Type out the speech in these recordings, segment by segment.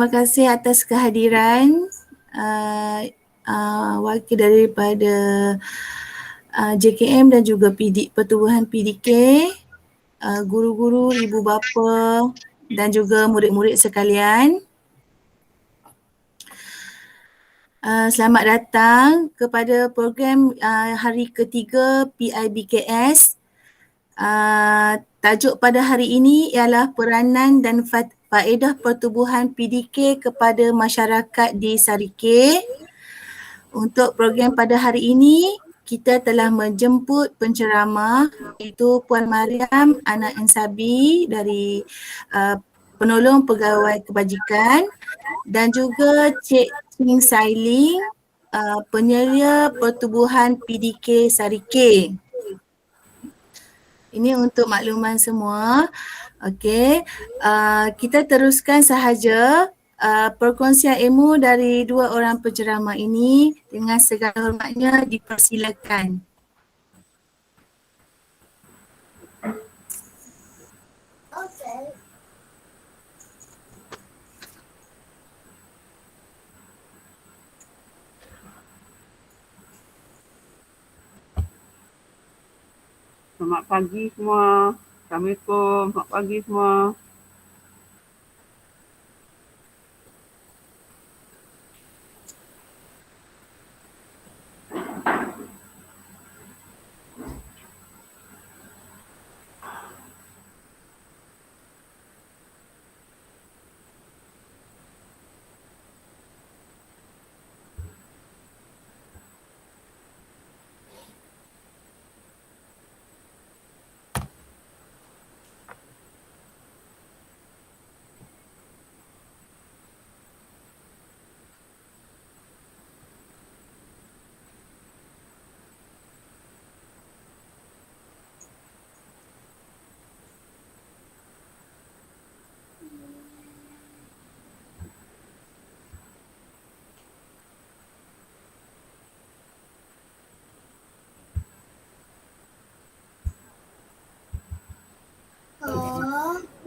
Terima kasih atas kehadiran wakil daripada JKM dan juga Pertubuhan PDK, guru-guru, ibu bapa dan juga murid-murid sekalian. Selamat datang kepada program hari ketiga PIBKS. Tajuk pada hari ini ialah peranan dan faedah pertubuhan PDK kepada masyarakat di Sarike. Untuk program pada hari ini, kita telah menjemput penceramah iaitu Puan Mariam Anak Ensabi dari Penolong Pegawai Kebajikan dan juga Cik Ching Sailing, penyelia pertubuhan PDK Sarike. Ini untuk makluman semua. Okey, kita teruskan sahaja perkongsian ilmu dari dua orang penceramah ini. Dengan segala hormatnya dipersilakan. Selamat pagi semua. Assalamualaikum. Selamat pagi semua.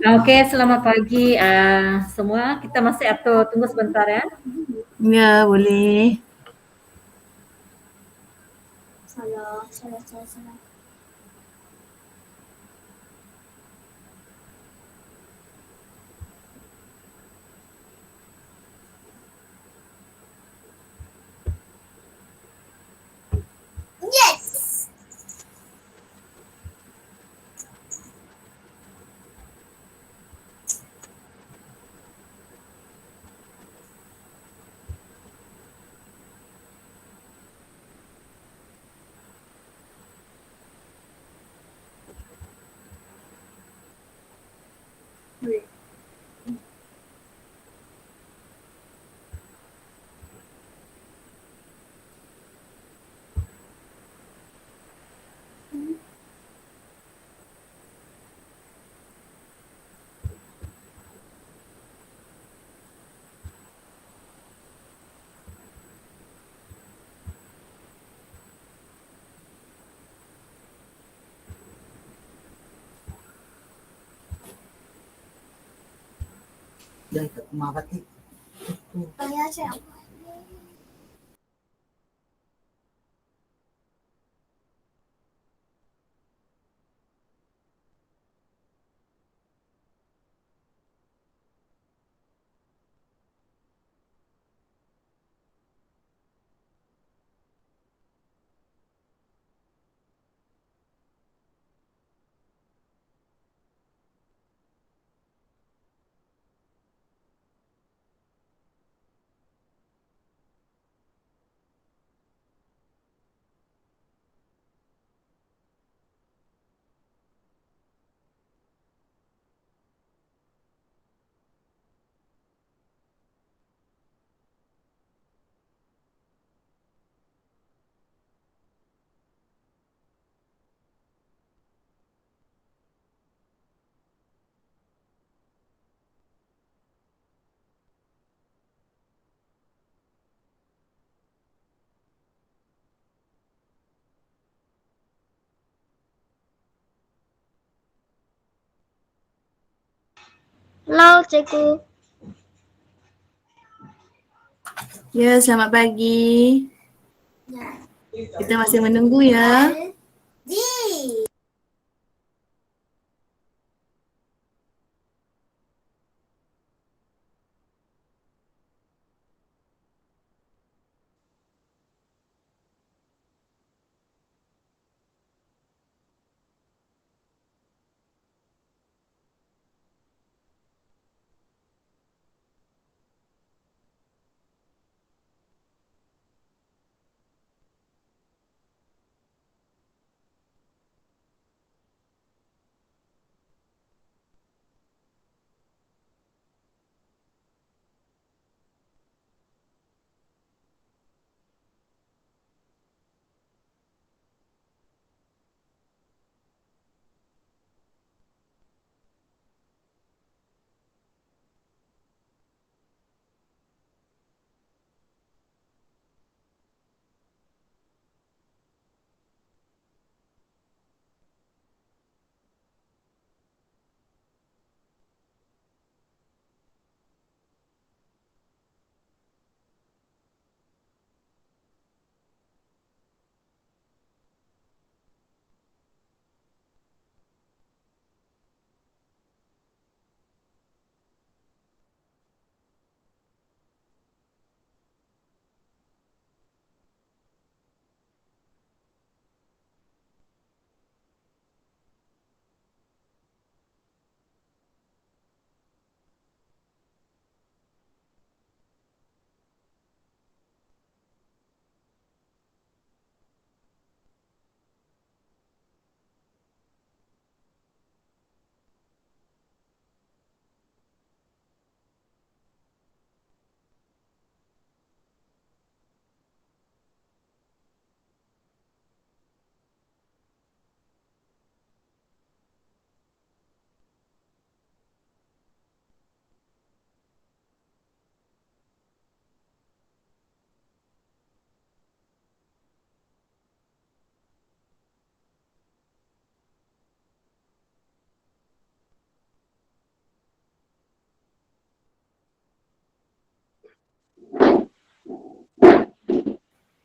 Okey, selamat pagi semua. Kita masih atau tunggu sebentar ya. Ya, boleh. Salah. Yes! Dan kemavati. Kaya siya. Hello, cikgu. Ya, selamat pagi. Kita masih menunggu ya. G.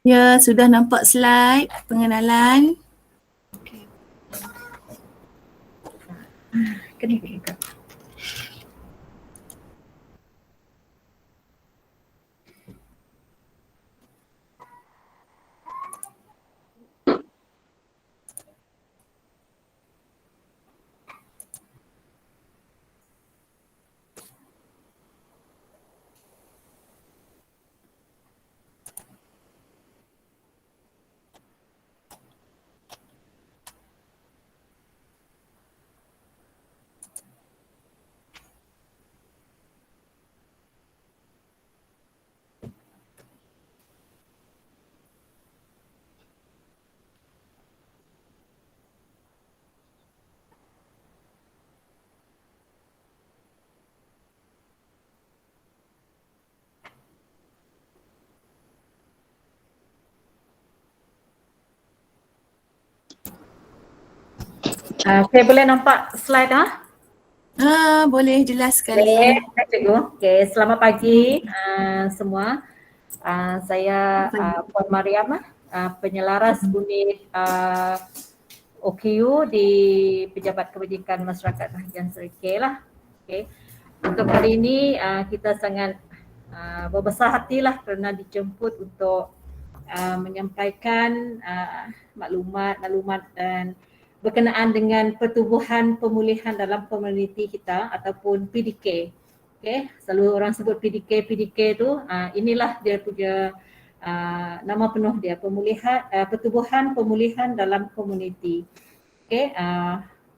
Ya, sudah nampak slide pengenalan. Kena. Saya boleh nampak slide Boleh jelas Boleh, sekali. cikgu. Okey, selamat pagi semua. Saya Puan Mariam, penyelaras unit OKU di Pejabat Kebajikan Masyarakat Bahagian Serikil lah. Okey. Untuk hari ini kita sangat berbesar hatilah kerana dijemput untuk menyampaikan maklumat dan berkenaan dengan pertubuhan pemulihan dalam komuniti kita ataupun PDK. Okey, selalu orang sebut PDK tu inilah dia punya nama penuh dia, pertubuhan pemulihan dalam komuniti. Okey,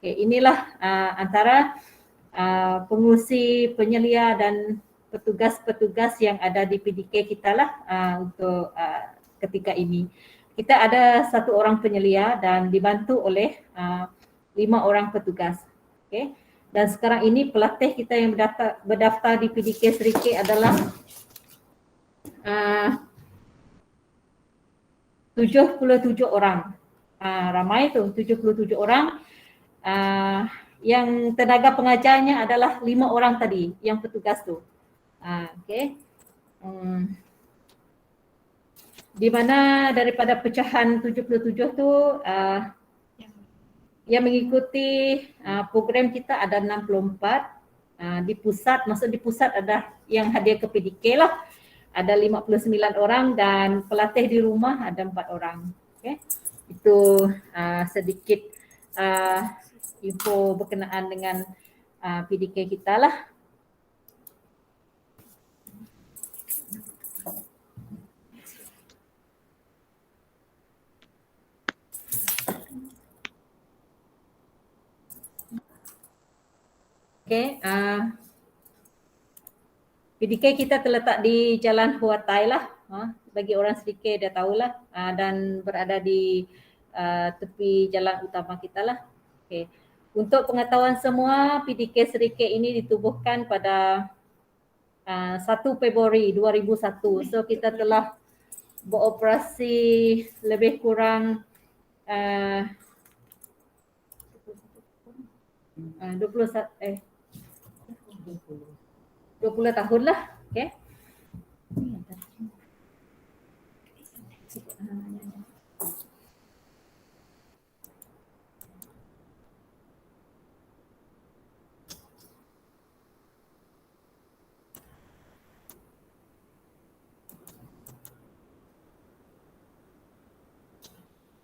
inilah antara pengurusi, penyelia dan petugas-petugas yang ada di PDK kita lah untuk ketika ini. Kita ada 1 orang penyelia dan dibantu oleh 5 orang petugas. Okay. Dan sekarang ini pelatih kita yang berdaftar di PDK Serikil adalah 77 orang. Ramai tu, 77 orang. Yang tenaga pengajarnya adalah 5 orang tadi yang petugas tu. Okay. di mana daripada pecahan 77 tu yang mengikuti program kita ada 64. Di pusat, maksud di pusat ada yang hadiah ke PDK lah, ada 59 orang dan pelatih di rumah ada 4 orang. Okay. Itu sedikit info berkenaan dengan PDK kita lah. Okay, PDK kita terletak di Jalan Huatai lah, bagi orang Serikeh dah tahulah, dan berada di tepi jalan utama kita lah. Okay. Untuk pengetahuan semua, PDK Serikeh ini ditubuhkan pada 1 Februari 2001. So kita telah beroperasi lebih kurang 20 tahun lah. Okay.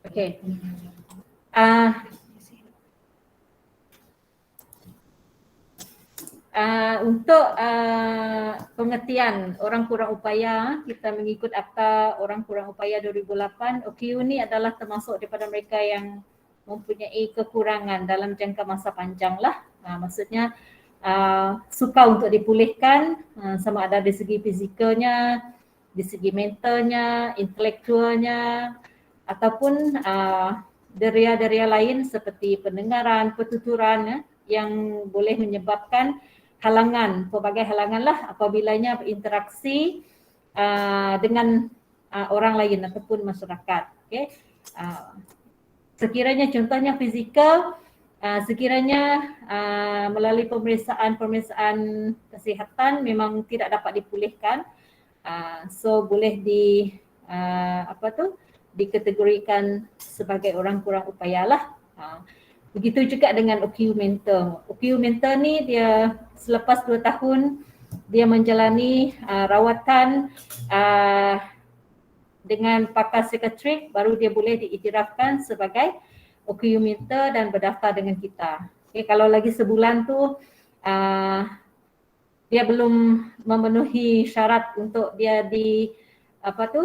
Okay. Untuk pengertian orang kurang upaya, kita mengikut Akta Orang Kurang Upaya 2008, OKU ni adalah termasuk daripada mereka yang mempunyai kekurangan dalam jangka masa panjang lah. Maksudnya sukar untuk dipulihkan, sama ada dari segi fizikalnya, di segi mentalnya, intelektualnya, ataupun deria-deria lain seperti pendengaran, pertuturan yang boleh menyebabkan halangan, pelbagai halangan lah apabila berinteraksi dengan orang lain ataupun masyarakat. Okay. Sekiranya contohnya fizikal, sekiranya melalui pemeriksaan kesihatan memang tidak dapat dipulihkan, so boleh dikategorikan sebagai orang kurang upaya lah. Begitu juga dengan OKU mental. OKU mental ni dia selepas 2 tahun dia menjalani rawatan dengan pakar psikiatrik, baru dia boleh diiktirafkan sebagai OKU mental dan berdaftar dengan kita. Okay, kalau lagi sebulan tu dia belum memenuhi syarat untuk dia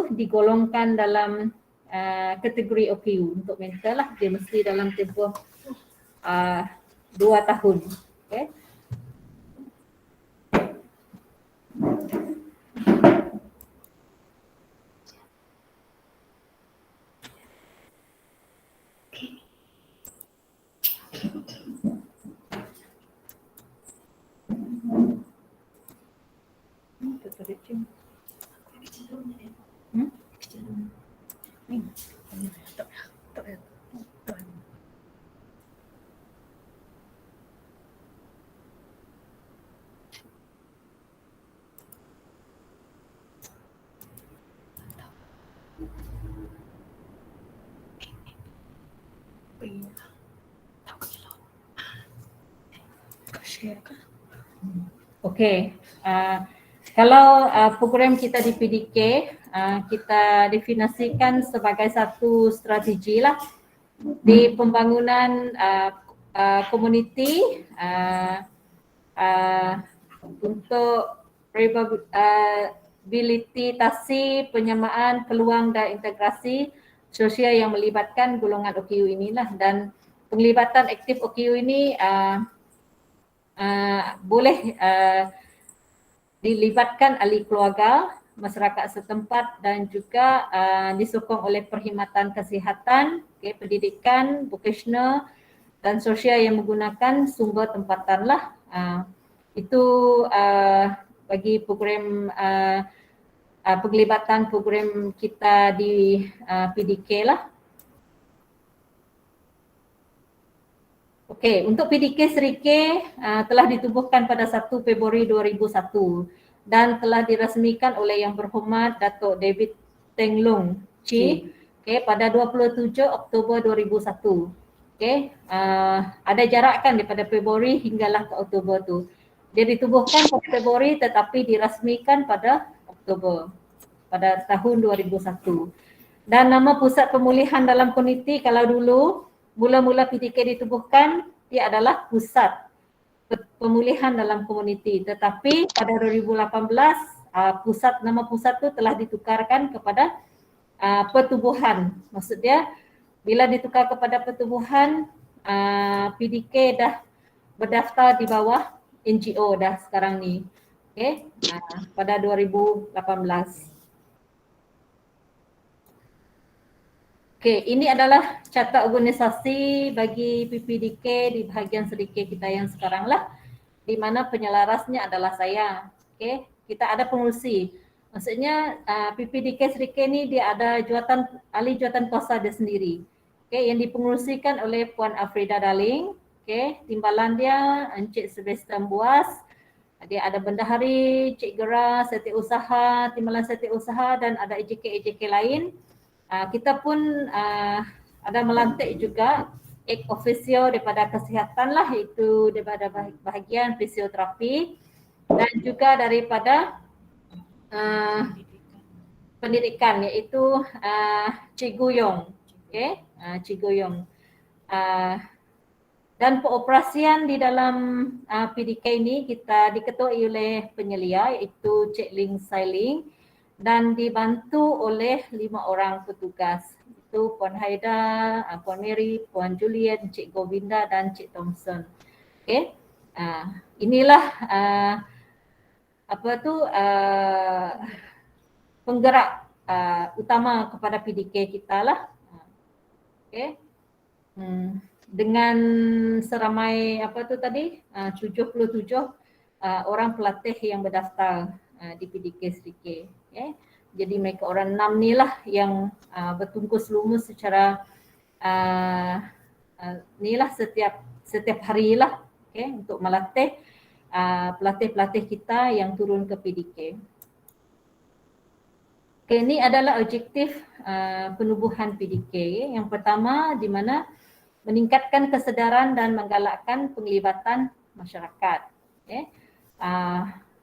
digolongkan dalam kategori OKU untuk mental lah, dia mesti dalam tempoh 2 tahun. Okay. Okey, kalau program kita di PDK, kita definisikan sebagai satu strategi lah di pembangunan komuniti untuk rehabilitasi, penyamaan peluang dan integrasi sosial yang melibatkan golongan OKU inilah, dan penglibatan aktif OKU ini boleh dilibatkan ahli keluarga, masyarakat setempat dan juga disokong oleh perkhidmatan kesihatan, pendidikan, vokasional dan sosial yang menggunakan sumber tempatan lah. Itu bagi program penglibatan program kita di PDK lah. Okey, untuk PDK Serikeh telah ditubuhkan pada 1 Februari 2001 dan telah dirasmikan oleh Yang Berhormat Datuk David Teng Long Chi, okay, pada 27 Oktober 2001. Okay, ada jarak kan daripada Februari hinggalah ke Oktober tu. Dia ditubuhkan pada Februari tetapi dirasmikan pada Oktober pada tahun 2001. Dan nama pusat pemulihan dalam komuniti, kalau dulu mula-mula PDK ditubuhkan, dia adalah pusat pemulihan dalam komuniti. Tetapi pada 2018, nama pusat tu telah ditukarkan kepada pertubuhan. Maksud dia, bila ditukar kepada pertubuhan, PDK dah berdaftar di bawah NGO dah sekarang ni. Okay, pada 2018. Okay, ini adalah carta organisasi bagi PPDK di bahagian Serikeh kita yang sekarang lah, di mana penyelarasnya adalah saya. Okay, kita ada pengurusi. Maksudnya PPDK Serikeh ni dia ada ahli jawatan kuasa dia sendiri. Okay, yang dipengurusikan oleh Puan Afrida Darling. Okay, timbalan dia Encik Sebastian Buas. Dia ada bendahari, Cik Gera, setiausaha, timbalan setiausaha dan ada EJK lain. Kita pun ada melantik juga ex officio daripada kesihatan lah, iaitu daripada bahagian fisioterapi dan juga daripada pendidikan iaitu Cik Guyong. Okay, Cik Guyong. Dan pengoperasian di dalam PDK ini kita diketuai oleh penyelia iaitu Cik Ling Sai Ling dan dibantu oleh 5 orang petugas. Itu Puan Haida, Puan Mary, Puan Juliet, Cik Govinda dan Cik Thompson. Okay. Inilah penggerak utama kepada PDK kita lah. Okay. Dengan seramai 77 orang pelatih yang berdaftar di PDK Serikeh. Okay. Jadi mereka orang 6 ni lah yang bertungkus lumus secara ni lah setiap hari lah, okay, untuk melatih pelatih-pelatih kita yang turun ke PDK. Okay, ini adalah objektif penubuhan PDK. Yang pertama di mana meningkatkan kesedaran dan menggalakkan penglibatan masyarakat. Okay.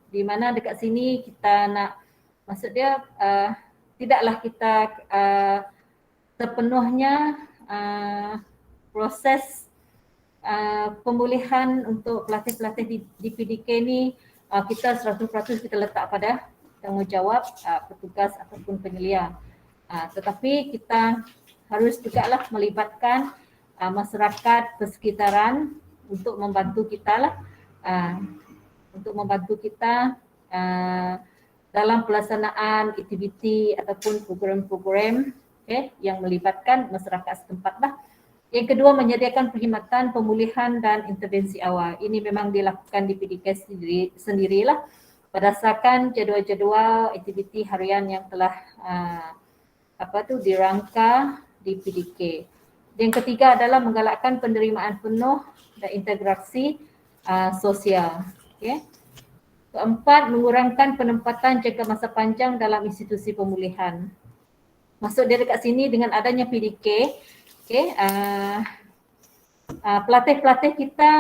Di mana dekat sini kita nak, maksud dia tidaklah kita sepenuhnya proses pemulihan untuk pelatih-pelatih di PDK ni kita 100% kita letak pada tanggungjawab petugas ataupun penyelia. Tetapi kita harus juga lah melibatkan masyarakat persekitaran untuk membantu kita lah, untuk membantu kita dalam pelaksanaan aktiviti ataupun program-program, okay, yang melibatkan masyarakat setempat lah. Yang kedua, menyediakan perkhidmatan pemulihan dan intervensi awal. Ini memang dilakukan di PDK sendirilah berdasarkan jadual-jadual aktiviti harian yang telah dirangka di PDK. Yang ketiga adalah menggalakkan penerimaan penuh dan integrasi sosial. Okay. Keempat, mengurangkan penempatan jangka masa panjang dalam institusi pemulihan. Maksud dia dekat sini dengan adanya PDK, okay, pelatih-pelatih kita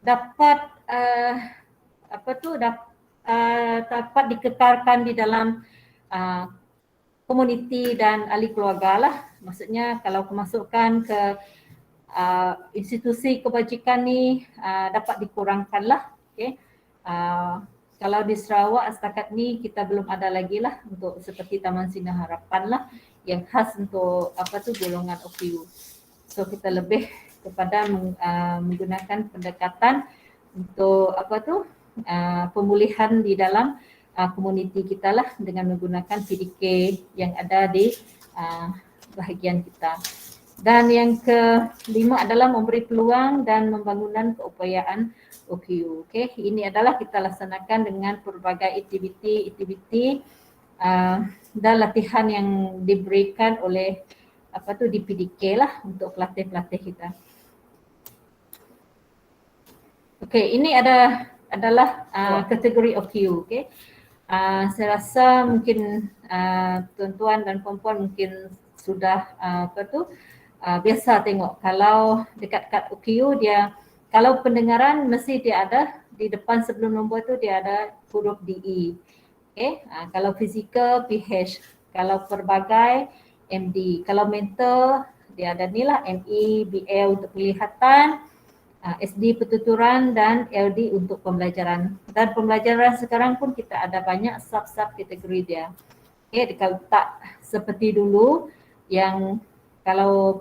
dapat dapat dikekalkan di dalam komuniti dan ahli keluarga lah. Maksudnya kalau kemasukan ke institusi kebajikan ni dapat dikurangkan lah. Okay. Kalau di Sarawak setakat ni kita belum ada lagi lah untuk seperti Taman Sinar Harapan lah yang khas untuk golongan OKU. So kita lebih kepada menggunakan pendekatan untuk pemulihan di dalam komuniti kita lah dengan menggunakan PDK yang ada di bahagian kita. Dan yang kelima adalah memberi peluang dan pembangunan keupayaan OKU. Okay. Ini adalah kita laksanakan dengan pelbagai aktiviti dan latihan yang diberikan oleh di PDK lah untuk pelatih-pelatih kita. Okay, ini adalah kategori OKU. Okay. Saya rasa mungkin tuan-tuan dan puan-puan mungkin sudah biasa tengok kalau dekat OKU dia, kalau pendengaran mesti dia ada di depan sebelum nombor tu dia ada huruf DE. Okay. Kalau fizikal PH, kalau pelbagai MD, kalau mental dia ada ni lah ME, BL untuk penglihatan, SD pertuturan dan LD untuk pembelajaran. Dan pembelajaran sekarang pun kita ada banyak sub-sub kategori dia. Okay, kalau tak seperti dulu yang kalau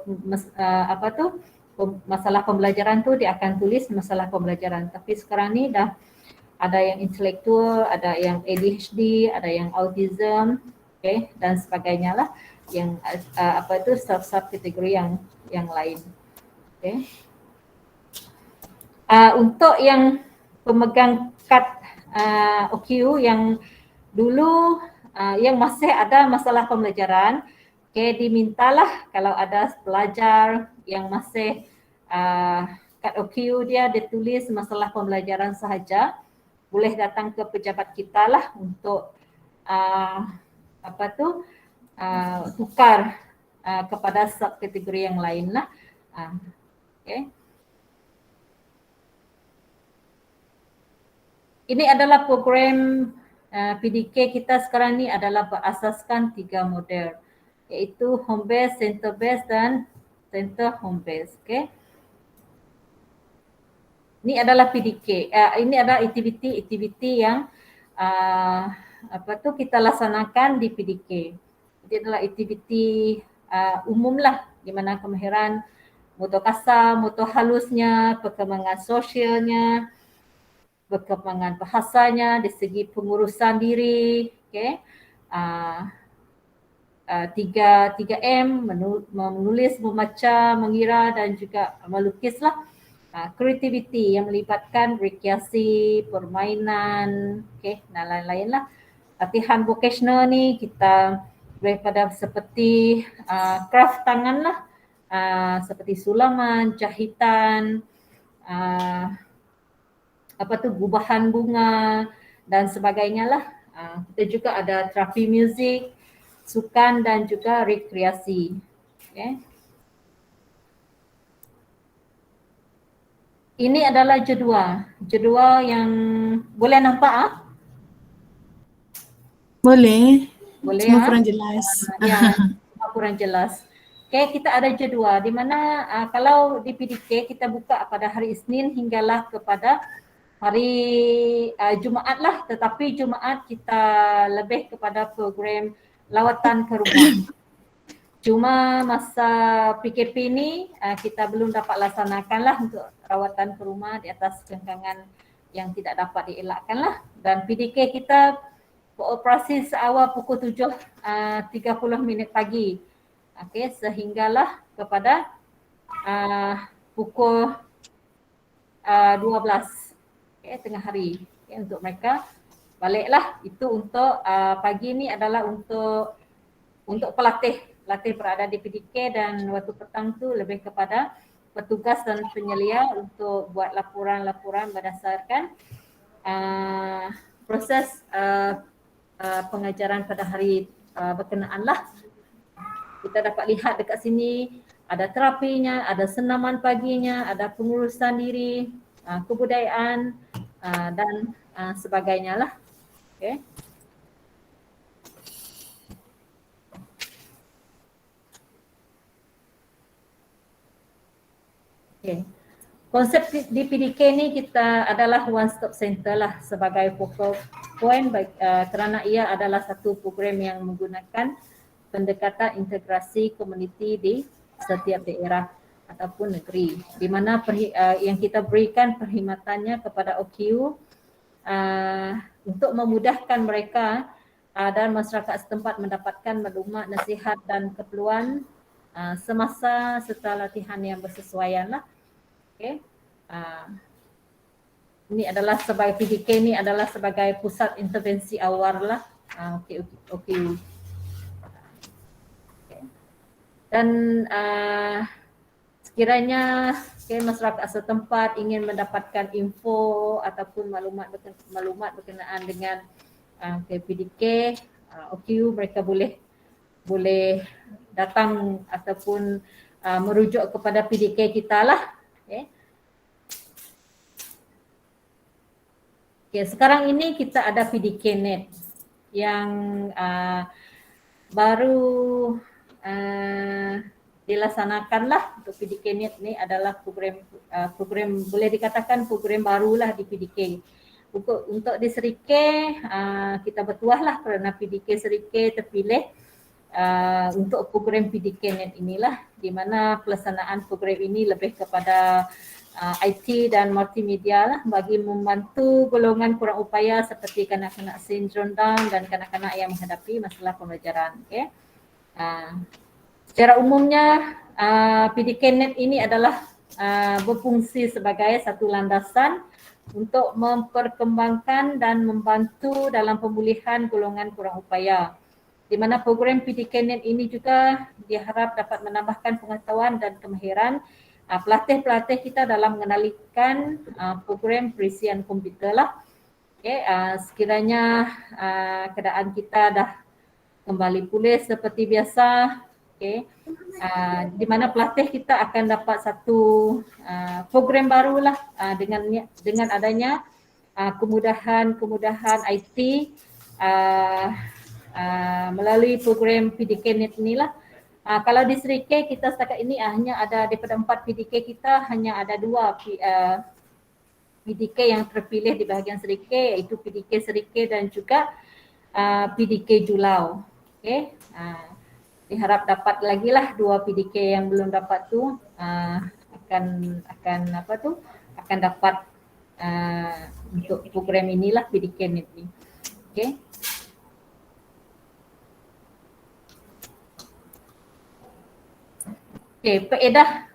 masalah pembelajaran tu dia akan tulis masalah pembelajaran. Tapi sekarang ni dah ada yang intelektual, ada yang ADHD, ada yang autism, okay, dan sebagainya lah yang sub-sub kategori yang lain. Okay. Untuk yang pemegang kad OKU yang dulu yang masih ada masalah pembelajaran, okay, dimintalah kalau ada pelajar yang masih kad OKU dia ditulis masalah pembelajaran sahaja, boleh datang ke pejabat kita lah untuk tukar kepada subkategori yang lain lah. Okay. Ini adalah program PDK kita sekarang ni adalah berasaskan 3 model, iaitu home base, center base dan center home base. Okay. Ini adalah PDK. Ini adalah aktiviti yang kita laksanakan di PDK. Ini adalah aktiviti umum lah, di mana kemahiran motor kasar, motor halusnya, perkembangan sosialnya, perkembangan bahasanya, dari segi pengurusan diri, okay. 3M, menulis, membaca, mengira dan juga melukislah. Kreativiti yang melibatkan rekreasi, permainan, okay, dan lain-lain lah. Latihan vocational ni kita daripada seperti craft tangan lah, seperti sulaman, jahitan, gubahan bunga dan sebagainya lah. Kita juga ada terapi muzik, sukan dan juga rekreasi. Okay. Ini adalah jadual yang boleh nampak Boleh. Boleh. Cuma kurang jelas. Kurang jelas. Okay, kita ada jadual di mana kalau di PDK kita buka pada hari Isnin hinggalah kepada hari Jumaat lah, tetapi Jumaat kita lebih kepada program lawatan ke rumah. Cuma masa PKP ni kita belum dapat laksanakan lah untuk rawatan ke rumah di atas kengkangan yang tidak dapat dielakkan lah. Dan PDK kita beroperasi seawal pukul 7.30 pagi. Okay, sehinggalah kepada pukul 12 tengah hari. Okay, untuk mereka baliklah. Itu untuk pagi ni adalah untuk pelatih berada di PDK, dan waktu petang tu lebih kepada petugas dan penyelia untuk buat laporan-laporan berdasarkan proses pengajaran pada hari berkenaan lah. Kita dapat lihat dekat sini ada terapinya, ada senaman paginya, ada pengurusan diri, kebudayaan dan sebagainya lah. Okay. Okay. Konsep di PDK ni kita adalah one stop center lah sebagai focal point kerana ia adalah satu program yang menggunakan pendekatan integrasi komuniti di setiap daerah ataupun negeri, di mana yang kita berikan perkhidmatannya kepada OKU untuk memudahkan mereka dan masyarakat setempat mendapatkan maklumat, nasihat dan keperluan semasa serta latihan yang bersesuaian lah. Okay. Ini adalah sebagai PDK ni adalah sebagai pusat intervensi awal lah. Okay. Dan sekiranya masyarakat setempat ingin mendapatkan info ataupun maklumat berkenaan dengan okay, PDK, OKU, mereka boleh datang ataupun merujuk kepada PDK kita lah. Okay, sekarang ini kita ada PDK-Net yang baru dilaksanakanlah. Untuk PDK-Net ni adalah program boleh dikatakan program barulah di PDK. Untuk di Serikei kita bertuah lah kerana PDK Serikei terpilih untuk program PDK-Net inilah, di mana pelaksanaan program ini lebih kepada IT dan multimedia lah bagi membantu golongan kurang upaya seperti kanak-kanak sindrom Down dan kanak-kanak yang menghadapi masalah pembelajaran. Okay. Secara umumnya PDK-Net ini adalah berfungsi sebagai satu landasan untuk memperkembangkan dan membantu dalam pemulihan golongan kurang upaya, di mana program PDK-Net ini juga diharap dapat menambahkan pengetahuan dan kemahiran pelatih-pelatih kita dalam mengendalikan program perisian komputer lah. Okay, sekiranya keadaan kita dah kembali pulih seperti biasa, okay, di mana pelatih kita akan dapat satu program barulah dengan adanya kemudahan IT melalui program PDK-Net inilah. Kalau di Serikei kita setakat ini hanya ada daripada 4 PDK kita hanya ada 2 PDK yang terpilih di bahagian Serikei, iaitu PDK Serikei dan juga PDK Julau. Okay. Diharap dapat lagi lah 2 PDK yang belum dapat tu akan dapat untuk program inilah PDK-Net ni. Okay. Okay, faedah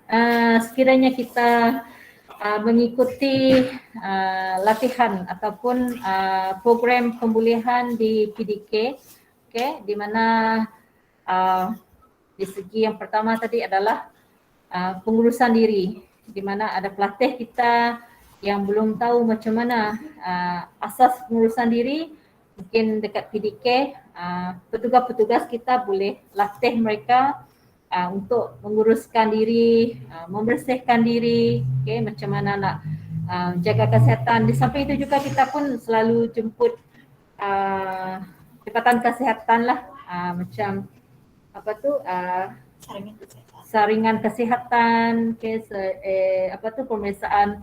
sekiranya kita mengikuti latihan ataupun program pemulihan di PDK, okay, di mana di segi yang pertama tadi adalah pengurusan diri, di mana ada pelatih kita yang belum tahu macam mana asas pengurusan diri, mungkin dekat PDK petugas-petugas kita boleh latih mereka untuk menguruskan diri, membersihkan diri, okay, macam mana nak jaga kesihatan. Di samping itu juga kita pun selalu jemput jabatan kesihatan lah, macam saringan kesihatan, okay, pemeriksaan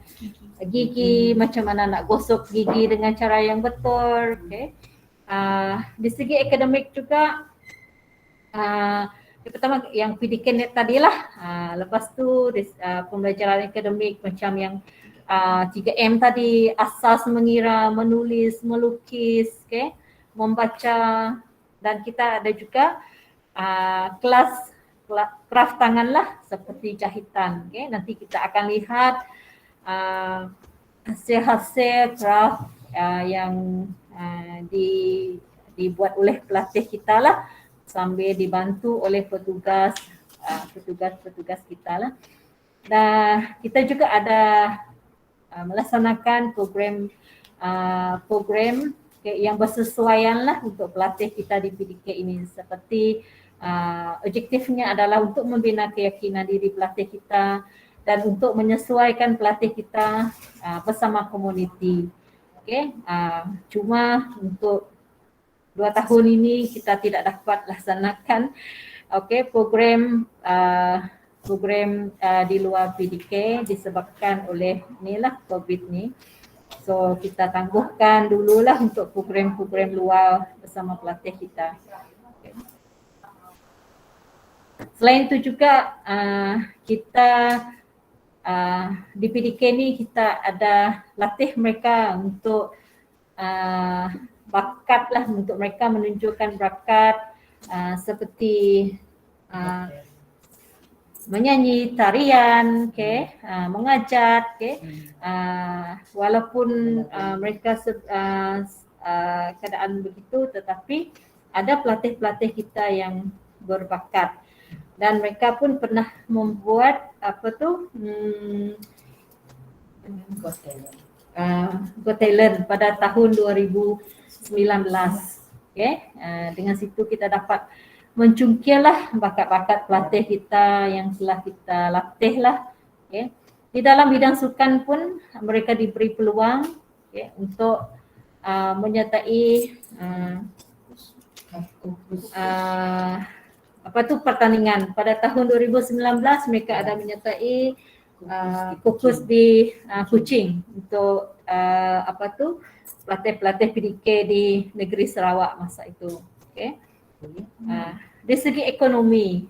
gigi, macam mana nak gosok gigi dengan cara yang betul. Okay. Di segi akademik juga pertama yang PDK-Net tadilah, lepas tu pembelajaran akademik macam yang 3M tadi, asas mengira, menulis, melukis, okay, membaca, dan kita ada juga kelas craft tangan lah seperti jahitan. Okay. Nanti kita akan lihat hasil-hasil craft yang dibuat oleh pelatih kita lah, sambil dibantu oleh petugas kita lah. Dan kita juga ada melaksanakan program yang bersesuaian lah untuk pelatih kita di PDK ini, seperti objektifnya adalah untuk membina keyakinan diri pelatih kita dan untuk menyesuaikan pelatih kita bersama komuniti. Okay. Cuma untuk 2 tahun ini kita tidak dapat laksanakan program di luar PDK disebabkan oleh inilah COVID ni. So kita tangguhkan dululah untuk program-program luar bersama pelatih kita. Okay. Selain itu juga kita di PDK ni kita ada latih mereka untuk bakat lah, untuk mereka menunjukkan bakat seperti menyanyi, tarian, okay, mengajar, okay. Walaupun mereka keadaan begitu, tetapi ada pelatih-pelatih kita yang berbakat dan mereka pun pernah membuat Got Talent pada tahun 2019. Okay. Dengan situ kita dapat mencungkillah bakat-bakat pelatih kita yang telah kita latih lah. Okay. Di dalam bidang sukan pun mereka diberi peluang untuk menyertai pertandingan. Pada tahun 2019 mereka ada menyertai fokus di Kuching untuk pelatih-pelatih PDK di negeri Sarawak masa itu. Okay. Dari segi ekonomi,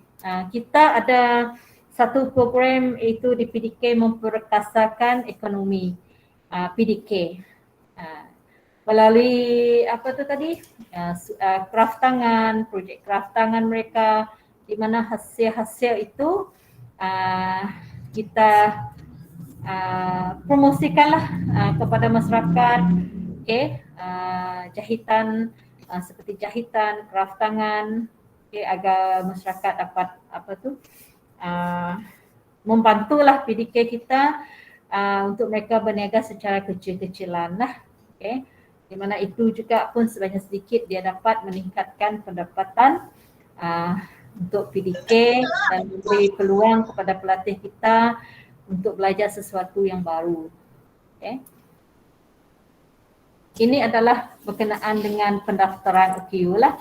kita ada satu program itu di PDK memperkasakan ekonomi PDK melalui kraft tangan, projek kraft tangan mereka, di mana hasil-hasil itu kita promosikanlah kepada masyarakat. Jahitan seperti jahitan, kraft tangan, agar masyarakat dapat membantulah PDK kita untuk mereka berniaga secara kecil-kecilan lah. Di mana itu juga pun sebanyak sedikit dia dapat meningkatkan pendapatan untuk PDK dan memberi peluang kepada pelatih kita untuk belajar sesuatu yang baru. Ini adalah berkenaan dengan pendaftaran UKU lah.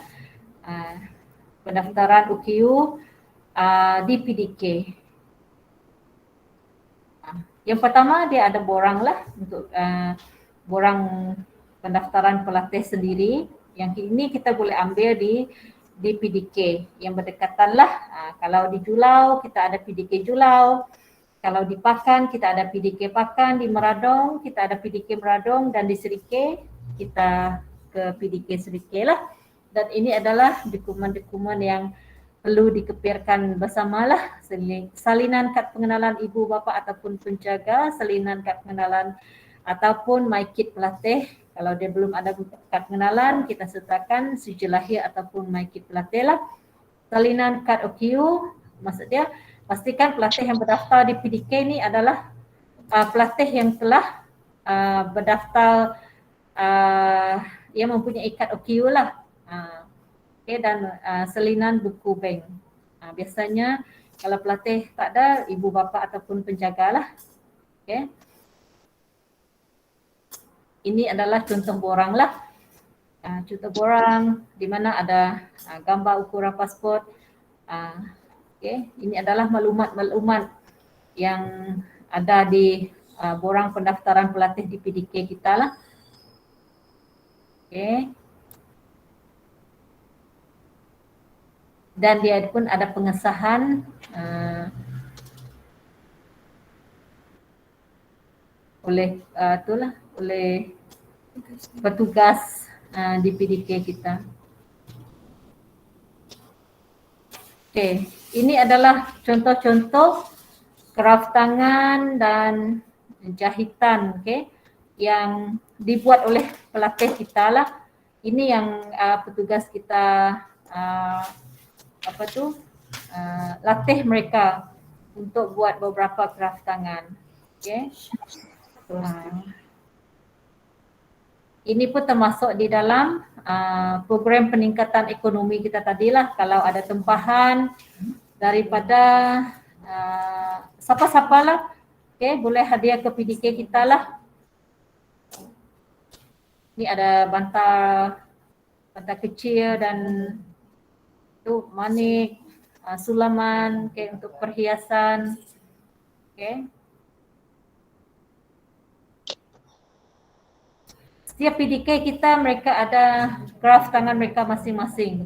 Pendaftaran UKU di PDK. Yang pertama dia ada borang lah untuk borang pendaftaran pelatih sendiri. Yang ini kita boleh ambil di PDK yang berdekatan lah. Kalau di Julau kita ada PDK Julau. Kalau di Pakan kita ada PDK Pakan, di Meradong kita ada PDK Meradong, dan di Serike kita ke PDK Serike lah. Dan ini adalah dokumen-dokumen yang perlu dikepirkan bersamalah, salinan kad pengenalan ibu bapa ataupun penjaga, salinan kad pengenalan ataupun my kit pelatih. Kalau dia belum ada kad pengenalan, kita sertakan sijil lahir ataupun my kit pelatih lah. Salinan kad OKU, maksud dia pastikan pelatih yang berdaftar di PDK ni adalah pelatih yang telah berdaftar yang mempunyai kad OKU lah. Dan salinan buku bank. Biasanya kalau pelatih tak ada, ibu bapa ataupun penjaga lah. Ini adalah contoh borang lah. Contoh borang di mana ada gambar ukuran pasport. Ini adalah maklumat-maklumat yang ada di borang pendaftaran pelatih di PDK kita lah. Dan dia pun ada pengesahan oleh oleh petugas di PDK kita. Ini adalah contoh-contoh kraft tangan dan jahitan yang dibuat oleh pelatih kita lah. Ini yang petugas kita latih mereka untuk buat beberapa kraft tangan. Ini pun termasuk di dalam program peningkatan ekonomi kita tadilah. Kalau ada tempahan daripada siapa-siapa lah, boleh hadiah ke PDK kita lah. Ini ada bantal kecil dan tu manik, sulaman untuk perhiasan. Setiap PDK kita mereka ada kraft tangan mereka masing-masing.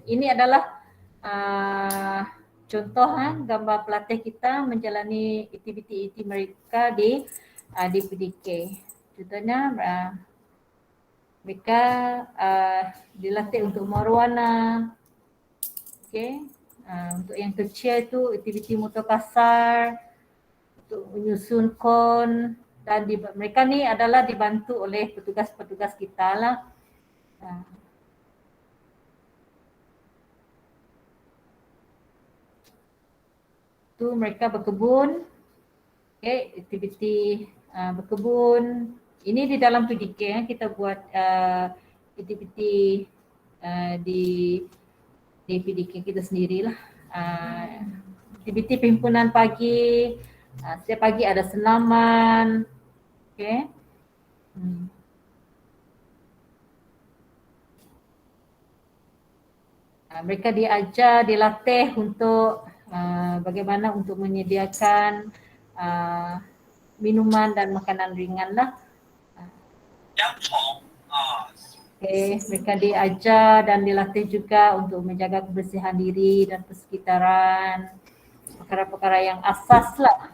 Ini adalah contoh gambar pelatih kita menjalani aktiviti mereka di PDK. Contohnya mereka dilatih untuk mewarna. Untuk yang kecil itu aktiviti motor kasar, untuk menyusun kon, dan mereka ni adalah dibantu oleh petugas-petugas kita lah. Itu mereka berkebun. Okay, aktiviti berkebun. Ini di dalam PDK kita buat aktiviti di PDK kita sendirilah. Aktiviti perhimpunan pagi, setiap pagi ada senaman. Okay. Mereka diajar, dilatih untuk bagaimana untuk menyediakan minuman dan makanan ringan lah. Okay, mereka diajar dan dilatih juga untuk menjaga kebersihan diri dan persekitaran, perkara-perkara yang asas lah.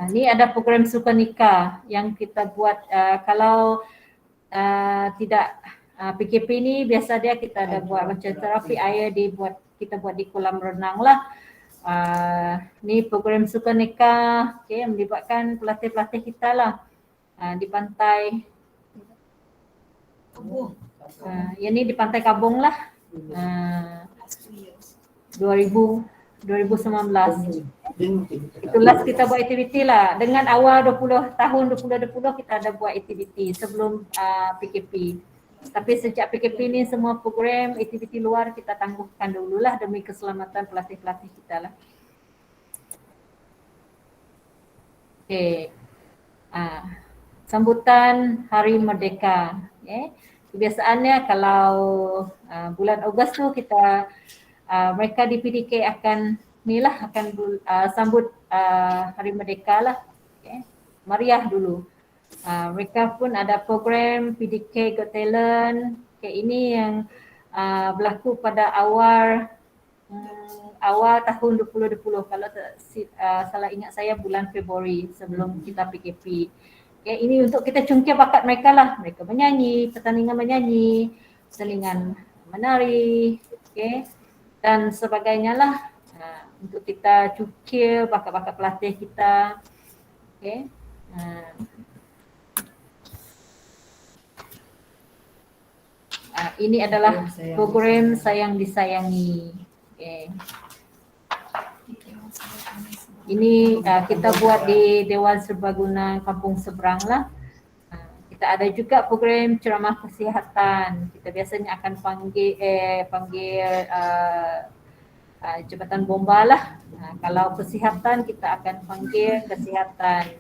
Ni ada program sukanika yang kita buat kalau tidak PKP ni biasa dia kita ada buat macam terapi air kita buat di kolam renang lah. Ni program sukanika, okay, melibatkan pelatih-pelatih kita lah di pantai. Yang ni di Pantai Kabung lah. 2019. Itulah kita buat aktiviti lah. Dengan awal 2020 kita ada buat aktiviti sebelum PKP. Tapi sejak PKP ni semua program aktiviti luar kita tangguhkan dululah demi keselamatan pelatih-pelatih kita lah. Okay. Sambutan Hari Merdeka. Okay. Kebiasaannya kalau bulan Ogos tu kita mereka di PDK akan sambut Hari Merdeka lah. Okay. Mariah dulu. Mereka pun ada program PDK Got Talent. Okay, ini yang berlaku pada awal tahun 2020 kalau salah ingat saya bulan Februari sebelum kita PKP. Okay, ini untuk kita cungkil bakat mereka lah. Mereka menyanyi, pertandingan menari, okay, dan sebagainya lah. Untuk kita cungkil bakat-bakat pelatih kita. Okay. Ini adalah program Sayang Disayangi. Okay. Ini kita buat di Dewan Serbaguna Kampung Seberang lah. Kita ada juga program ceramah kesihatan. Kita biasanya akan panggil Jabatan Bomba lah. Kalau kesihatan kita akan panggil kesihatan.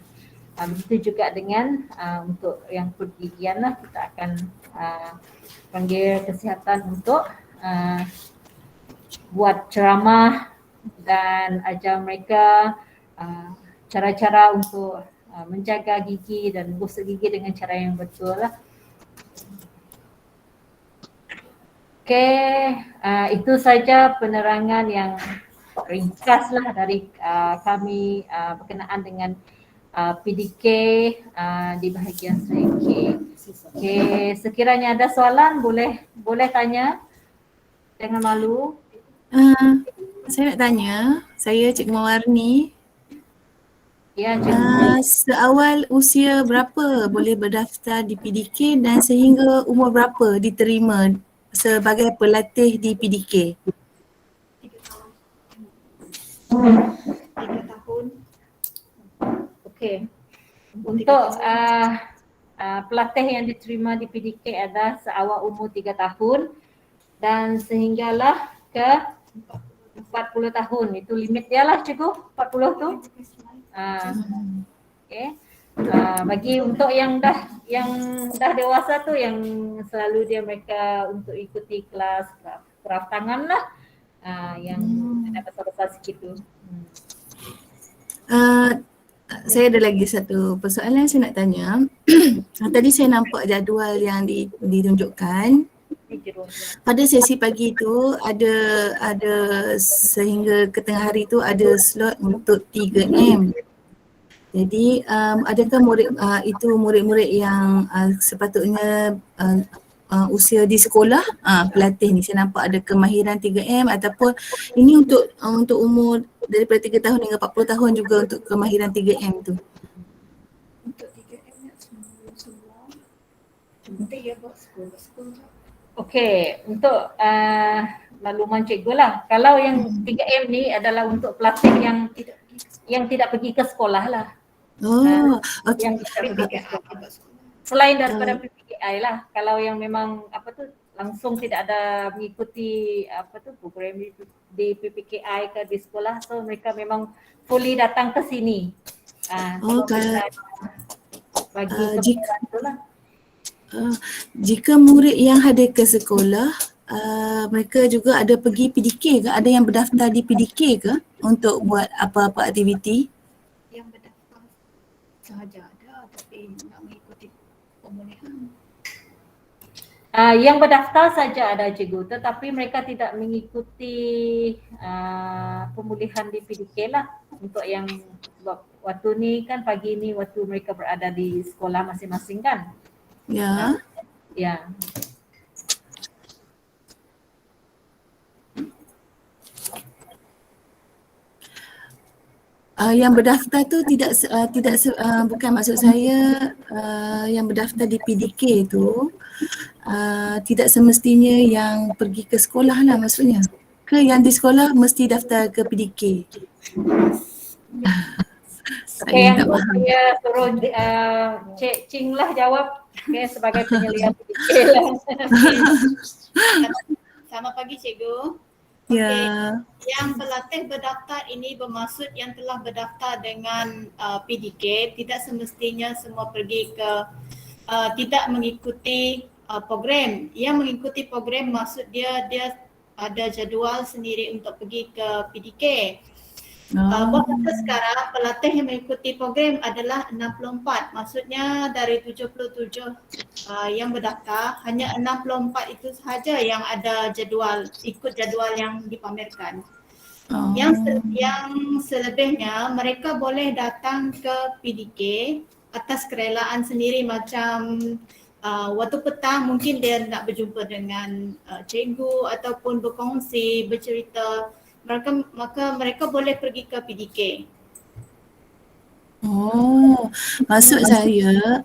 Begitu juga dengan untuk yang pergigian lah kita akan panggil kesihatan untuk buat ceramah dan ajar mereka cara-cara untuk menjaga gigi dan gosok gigi dengan cara yang betul lah. Okay, itu saja penerangan yang ringkas lah dari kami berkenaan dengan PDK di bahagian Serikit. Okay, sekiranya ada soalan boleh tanya, jangan malu. Saya nak tanya, saya Cikgu Mawarni. Ya, Cikgu. Seawal usia berapa boleh berdaftar di PDK dan sehingga umur berapa diterima sebagai pelatih di PDK? 3 tahun. Okey. Untuk pelatih yang diterima di PDK adalah seawal umur 3 tahun dan sehinggalah ke 40 tahun. Itu limit dia lah, Cikgu, 40 tu. Okey. Bagi untuk yang dah dewasa tu yang selalu mereka untuk ikuti kelas craft tangan lah. Yang ada besar-besar sikit tu. Saya ada lagi satu persoalan yang saya nak tanya. Tadi saya nampak jadual yang ditunjukkan. Pada sesi pagi tu ada sehingga ke tengah hari tu ada slot untuk 3M. Jadi adakah murid-murid yang sepatutnya usia di sekolah pelatih ni, saya nampak ada kemahiran 3M ataupun ini untuk umur daripada 3 tahun hingga 40 tahun juga untuk kemahiran 3M tu. Untuk 3M semua. Nanti ya buat sekolah. Okey, untuk laluman cikgu lah. Kalau yang 3M ni adalah untuk pelatih yang tidak pergi ke sekolah lah. Oh, okey. Yang tidak pergi ke sekolah. Selain daripada PPKI lah, kalau yang memang langsung tidak ada mengikuti program di PPKI ke di sekolah, so mereka memang fully datang ke sini. Oh, kalau bagi jika itulah. jika murid yang hadir ke sekolah, mereka juga ada pergi PDK ke? Ada yang berdaftar di PDK ke untuk buat apa-apa aktiviti? Yang berdaftar sahaja ada, tapi nak mengikuti pemulihan. Yang berdaftar saja ada cikgu, tetapi mereka tidak mengikuti pemulihan di PDK lah. Untuk yang waktu ni kan pagi ni waktu mereka berada di sekolah masing-masing kan. Ya. Ya. Yang berdaftar tu bukan maksud saya yang berdaftar di PDK tu tidak semestinya yang pergi ke sekolah lah maksudnya. Ke yang di sekolah mesti daftar ke PDK? Okay, yang saya suruh Cik Ching lah jawab sebagai penyelia PDK lah. Selamat pagi cikgu. Ya. Yang pelatih berdaftar ini bermaksud yang telah berdaftar dengan PDK, tidak semestinya semua pergi ke tidak mengikuti program. Yang mengikuti program maksud dia ada jadual sendiri untuk pergi ke PDK. Buat masa sekarang pelatih yang mengikuti program adalah 64. Maksudnya dari 77 yang berdaftar, hanya 64 itu sahaja yang ada ikut jadual yang dipamerkan. Yang selebihnya mereka boleh datang ke PDK atas kerelaan sendiri, macam waktu petang mungkin dia nak berjumpa dengan cikgu ataupun berkongsi, bercerita, maka mereka boleh pergi ke PDK. Oh, maksud saya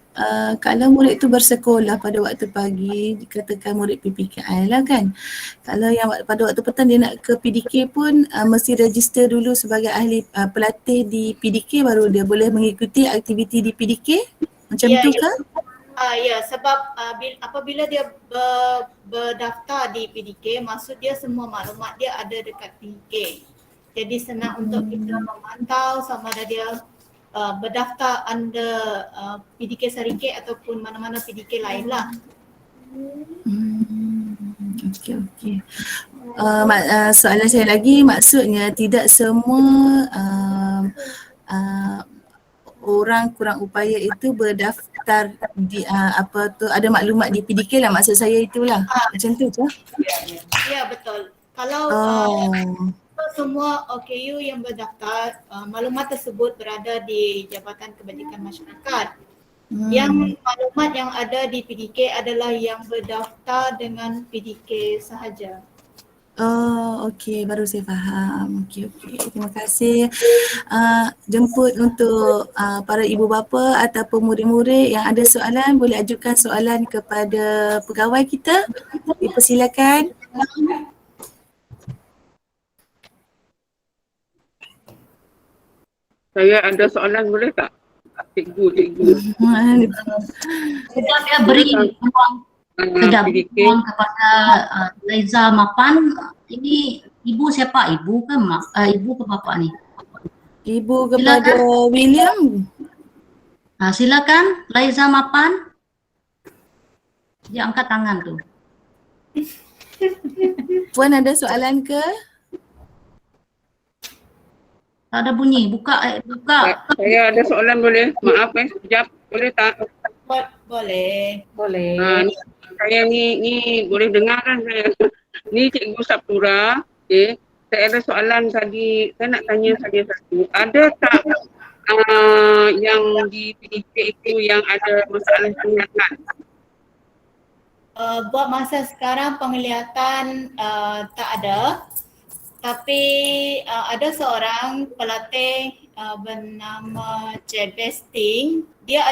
kalau murid tu bersekolah pada waktu pagi, dikatakan murid PPKI lah kan. Kalau yang pada waktu petang dia nak ke PDK pun mesti register dulu sebagai ahli pelatih di PDK baru dia boleh mengikuti aktiviti di PDK. Macam tu ke? Ya, sebab apabila dia berdaftar di PDK, maksud dia semua maklumat dia ada dekat PDK. Jadi senang untuk kita memantau sama ada dia berdaftar under PDK Sarike ataupun mana-mana PDK lain lah. Okey. Soalan saya lagi, maksudnya tidak semua orang kurang upaya itu berdaftar di ada maklumat di PDK lah, maksud saya itulah. Macam tu ke? Ya, betul. Kalau semua OKU yang berdaftar, maklumat tersebut berada di Jabatan Kebajikan Masyarakat. Yang maklumat yang ada di PDK adalah yang berdaftar dengan PDK sahaja. Oh, okey, baru saya faham. Okey. Terima kasih. Jemput untuk para ibu bapa ataupun murid-murid yang ada soalan, boleh ajukan soalan kepada pegawai kita. Dipersilakan. Saya ada soalan, boleh tak? Cikgu. Sedap ya beri ruang kepada Laiza Mapan. Ini ibu siapa? Ibu ke ibu ke bapa ni? Ibu kepada William. Silakan Laiza Mapan. Dia angkat tangan tu. Puan ada soalan ke? Tak ada bunyi. Buka. Saya ada soalan, boleh? Maaf sekejap. Boleh tak? Boleh. Saya ni boleh dengar kan saya. Ni Cikgu Sapura. Okay. Saya ada soalan tadi. Saya nak tanya saja satu. Ada tak yang di PDK itu yang ada masalah penglihatan? Buat masa sekarang penglihatan tak ada. Tapi ada seorang pelatih bernama Cik Besting. Dia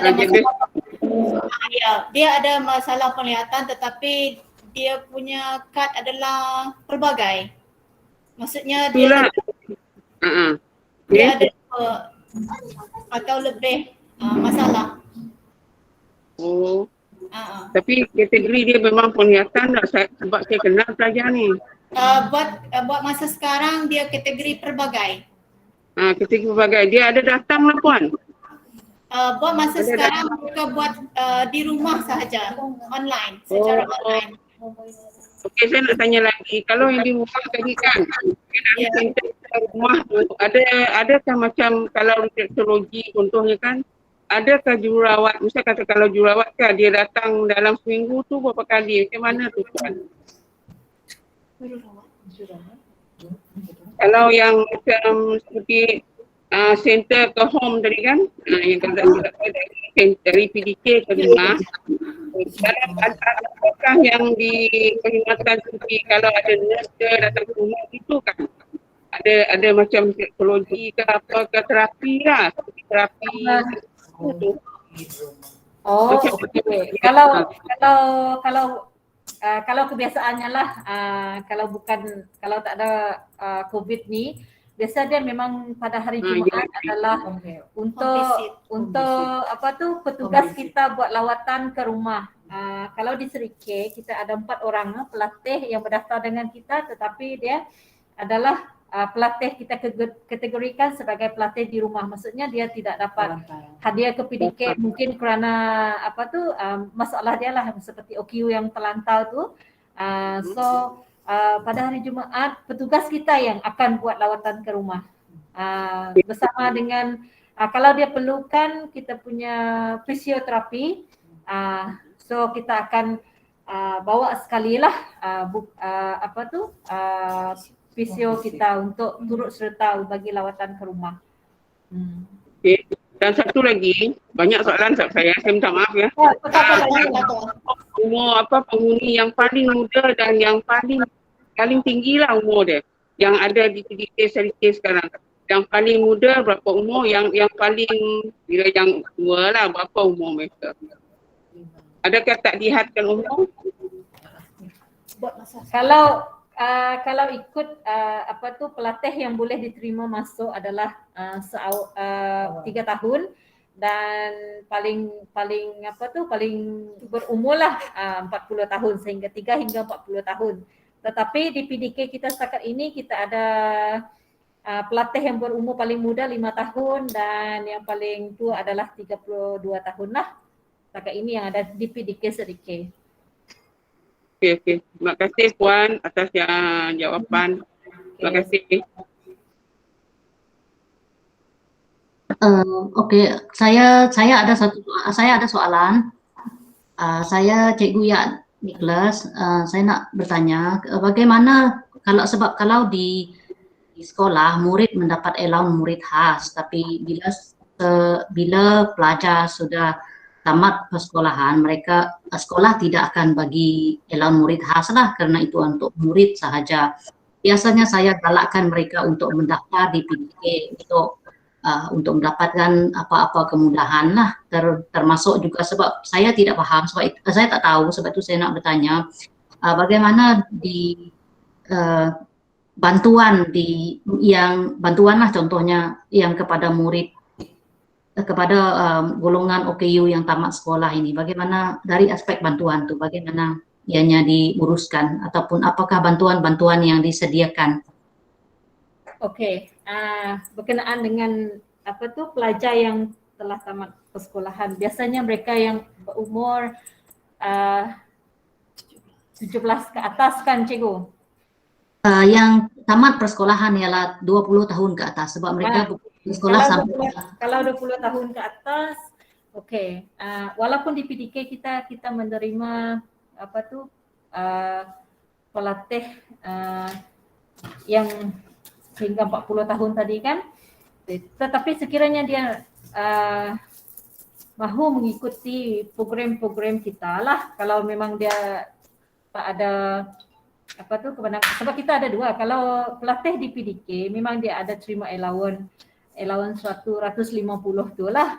ada masalah penglihatan tetapi dia punya kad adalah pelbagai. Maksudnya Itulah. dia ada atau lebih masalah. Oh. Tapi kategori dia memang penglihatan dah sebab saya kenal pelajar ni. Buat masa sekarang dia kategori pelbagai. Kategori pelbagai. Dia ada datang lah puan. Buat masa sekarang mereka buat di rumah sahaja, online, secara online. Okey, saya nak tanya lagi. Kalau yang di rumah tadi kan, ada center rumah tu, adakah macam kalau refleksologi contohnya kan, adakah jururawat, misal kata kalau jururawat kan dia datang dalam seminggu tu berapa kali, macam mana tu puan? Kalau yang macam seperti center ke home tadi kan, yang kata dari PDK ke rumah, dalam apakah yang di perkhidmatan seperti kalau ada nurse ke datang ke rumah itu kan ada macam psikologi ke apa ke terapi lah, seperti terapi itu. Oh, okey. Kalau kebiasaannya lah, kalau tak ada COVID ni, biasa dia memang pada hari Jumaat adalah untuk petugas kita buat lawatan ke rumah. Kalau di Serike kita ada 4 orang pelatih yang berdaftar dengan kita, tetapi dia adalah pelatih kita kategorikan sebagai pelatih di rumah. Maksudnya dia tidak dapat hadiah ke PDK mungkin kerana masalah dia lah seperti OQ yang terlantau tu. Pada hari Jumaat petugas kita yang akan buat lawatan ke rumah bersama dengan kalau dia perlukan kita punya fisioterapi, so kita akan bawa sekali lah fisio kita untuk turut serta bagi lawatan ke rumah. Okay. Dan satu lagi, banyak soalan saya minta maaf ya. Umur penghuni yang paling muda dan yang paling tinggi lah umur dia yang ada di PDK Serike sekarang. Yang paling muda berapa umur, yang paling bila yang tua lah berapa umur mereka? Adakah tak dihadkan umur? Kalau ikut pelatih yang boleh diterima masuk adalah 3 tahun dan paling berumur lah 40 tahun sehingga 3 hingga 40 tahun. Tetapi di PDK kita setakat ini kita ada pelatih yang berumur paling muda 5 tahun dan yang paling tua adalah 32 tahun lah. Setakat ini yang ada di PDK Serike. Okey. Terima kasih puan atas jawapan. Terima kasih. Okey, saya ada soalan. Saya Cikgu Yat Nicholas, saya nak bertanya bagaimana kalau di sekolah murid mendapat allowance murid khas, tapi bila pelajar sudah tamat persekolahan, sekolah tidak akan bagi allowance murid khas lah kerana itu untuk murid sahaja. Biasanya saya galakkan mereka untuk mendaftar di PDK untuk mendapatkan apa-apa kemudahan lah, termasuk juga sebab saya tidak faham, sebab saya tak tahu, sebab itu saya nak bertanya bagaimana di bantuan lah contohnya yang kepada murid kepada golongan OKU yang tamat sekolah ini, bagaimana dari aspek bantuan tu, bagaimana ianya diuruskan ataupun apakah bantuan-bantuan yang disediakan? Okey, berkenaan dengan pelajar yang telah tamat persekolahan, biasanya mereka yang berumur 17 ke atas kan cikgu? Yang tamat persekolahan ialah 20 tahun ke atas sebab mereka sekolah sampai kalau 20 tahun ke atas, okey. Walaupun di PDK kita menerima pelatih yang hingga 40 tahun tadi kan, tetapi sekiranya dia mahu mengikuti program-program kita lah, kalau memang dia tak ada kebenaran, sebab kita ada 2, kalau pelatih di PDK memang dia ada terima allowance 150 tu lah.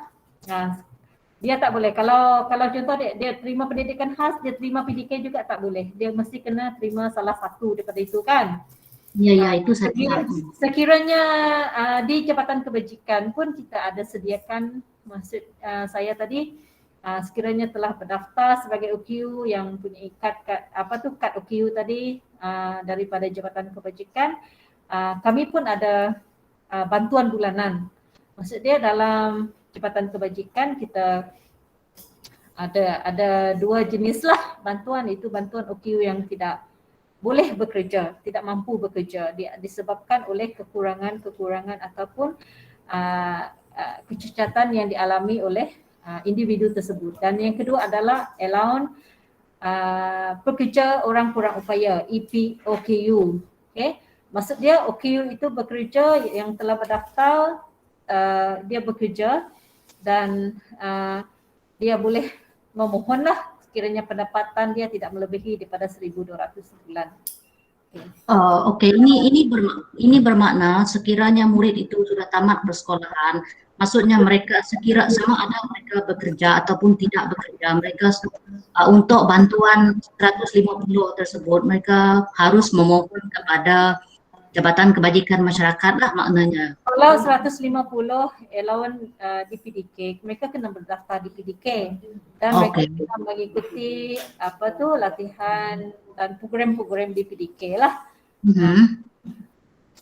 Dia tak boleh. Kalau contoh dia terima pendidikan khas, dia terima PDK juga tak boleh. Dia mesti kena terima salah satu daripada itu kan. Ya, itu saya dengar. Sekiranya di Jabatan Kebajikan pun kita ada sediakan, maksud saya tadi, sekiranya telah berdaftar sebagai OKU yang punya kad OKU tadi daripada Jabatan Kebajikan, kami pun ada bantuan bulanan. Maksud dia dalam Jabatan Kebajikan kita ada dua jenis lah bantuan, itu bantuan OKU yang tidak boleh bekerja, tidak mampu bekerja, disebabkan oleh kekurangan ataupun kecacatan yang dialami oleh individu tersebut. Dan yang kedua adalah allowance pekerja orang kurang upaya, EPOKU. Okay? Maksud dia OKU itu bekerja yang telah berdaftar, dia bekerja dan dia boleh memohonlah sekiranya pendapatan dia tidak melebihi daripada 1,200 sebulan. Okey, ini bermakna sekiranya murid itu sudah tamat persekolahan, maksudnya mereka sama ada mereka bekerja ataupun tidak bekerja, mereka untuk bantuan 150 tersebut mereka harus memohon kepada Jabatan Kebajikan Masyarakat lah maknanya. Kalau 150 allowance di PDK, mereka kena berdaftar di PDK dan mereka kena mengikuti latihan dan program-program di PDK lah.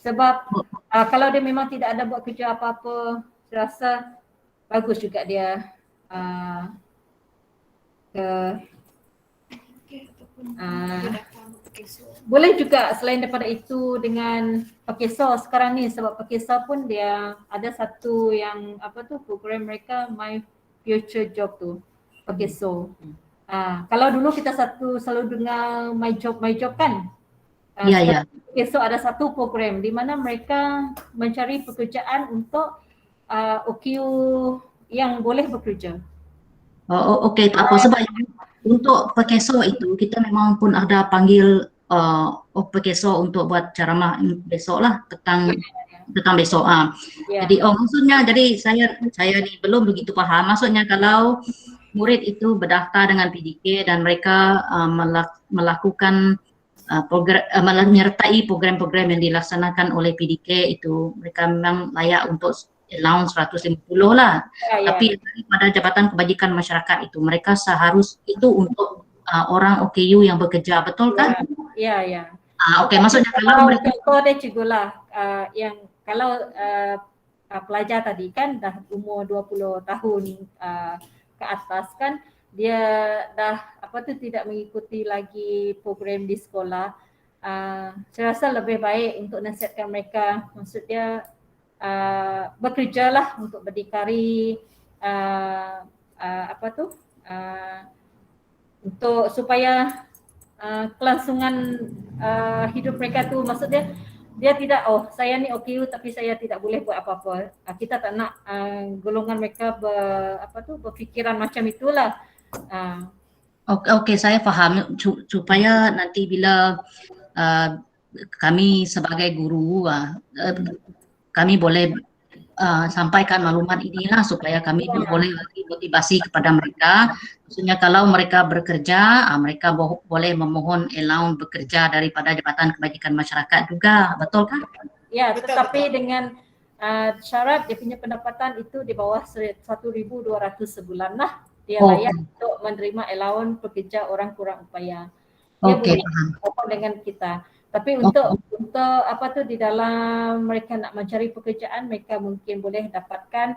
Sebab kalau dia memang tidak ada buat kerja apa-apa, saya rasa bagus juga dia boleh juga selain daripada itu dengan Pakeso sekarang ni, sebab Pakeso pun dia ada satu yang program mereka My Future Job tu, Pakeso. Kalau dulu kita selalu dengar My Job kan. Ya. Pakeso ada satu program di mana mereka mencari pekerjaan untuk OKU yang boleh bekerja. Okey, tak apa sebab untuk Pakeso itu kita memang pun ada panggil Pakeso untuk buat ceramah besok lah petang besok. Jadi maksudnya saya ni belum begitu faham, maksudnya kalau murid itu berdaftar dengan PDK dan mereka melakukan menyertai program-program yang dilaksanakan oleh PDK itu, mereka memang layak untuk allowance 150 lah. Tapi pada Jabatan Kebajikan Masyarakat itu mereka seharus itu untuk orang OKU yang bekerja, betul kan? Ya. Okey, maksudnya kalau mereka contoh dia cikgu lah, yang kalau pelajar tadi kan dah umur 20 tahun ke atas kan, dia dah tidak mengikuti lagi program di sekolah, saya rasa lebih baik untuk nasihatkan mereka, maksud dia bekerjalah untuk berdikari untuk supaya kelangsungan hidup mereka tu, maksud dia tidak saya ni OKU tapi saya tidak boleh buat apa-apa. Kita tak nak golongan mereka berfikiran macam itulah. Okey, saya faham supaya nanti bila kami sebagai guru kami boleh sampaikan maklumat inilah supaya kami boleh motivasi kepada mereka. Maksudnya kalau mereka bekerja, mereka boleh memohon allowance bekerja daripada Jabatan Kebajikan Masyarakat juga, betul kan? Ya, tetapi dengan syarat dia punya pendapatan itu di bawah 1,200 sebulan lah. Dia layak untuk menerima allowance pekerja orang kurang upaya. Dia boleh dengan kita. Tapi untuk di dalam mereka nak mencari pekerjaan, mereka mungkin boleh dapatkan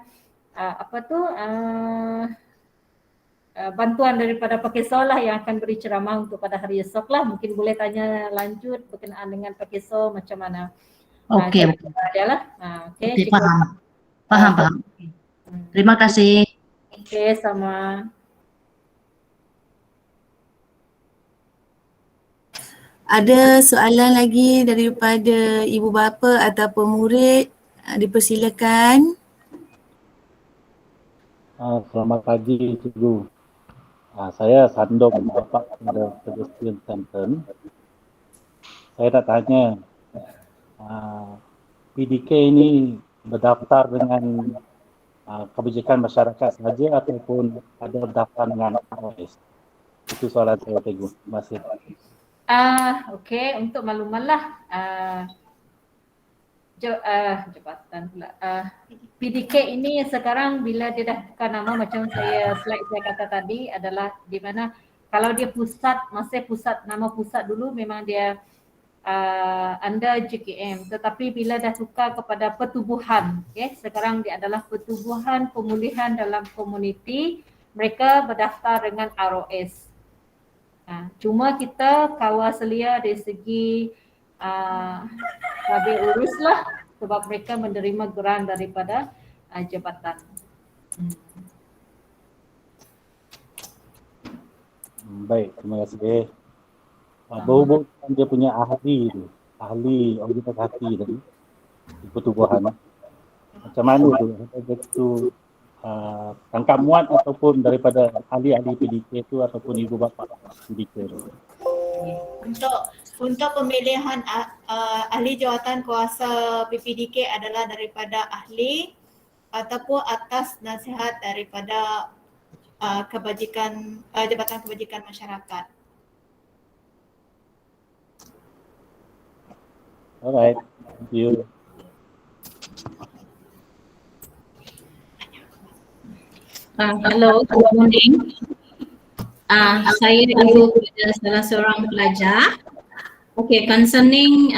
bantuan daripada Pakeso lah yang akan beri ceramah untuk pada hari esok lah. Mungkin boleh tanya lanjut berkenaan dengan Pakeso macam mana. Okey. Okey, faham. Terima kasih. Okey, sama. Ada soalan lagi daripada ibu bapa ataupun murid? Dipersilakan. Selamat pagi cikgu. Saya Sandom, Bapak Pedestrian Center. Saya nak tanya, PDK ini berdaftar dengan kebajikan masyarakat saja ataupun ada berdaftar dengan ROS? Itu soalan saya, Cikgu. Terima kasih. Okey, untuk makluman lah. Jabatan pula. PDK ini sekarang bila dia dah tukar nama macam slide saya kata tadi adalah di mana kalau dia pusat, masih pusat, nama pusat dulu memang dia under JKM, tetapi bila dah tukar kepada pertubuhan, sekarang dia adalah pertubuhan pemulihan dalam komuniti, mereka berdaftar dengan ROS. Cuma kita kawal selia dari segi habis urus lah sebab mereka menerima grant daripada jabatan. Baik, terima kasih. Berhubung dia punya ahli organisasi tadi di pertubuhan, macam mana tu tangkap muat ataupun daripada ahli-ahli PDK itu ataupun ibu bapa PDK itu? Untuk pemilihan ahli jawatan kuasa PPDK adalah daripada ahli ataupun atas nasihat daripada Jabatan Kebajikan Masyarakat. Alright, thank you. Hello, good morning. Saya ibu kepada salah seorang pelajar. Okay, concerning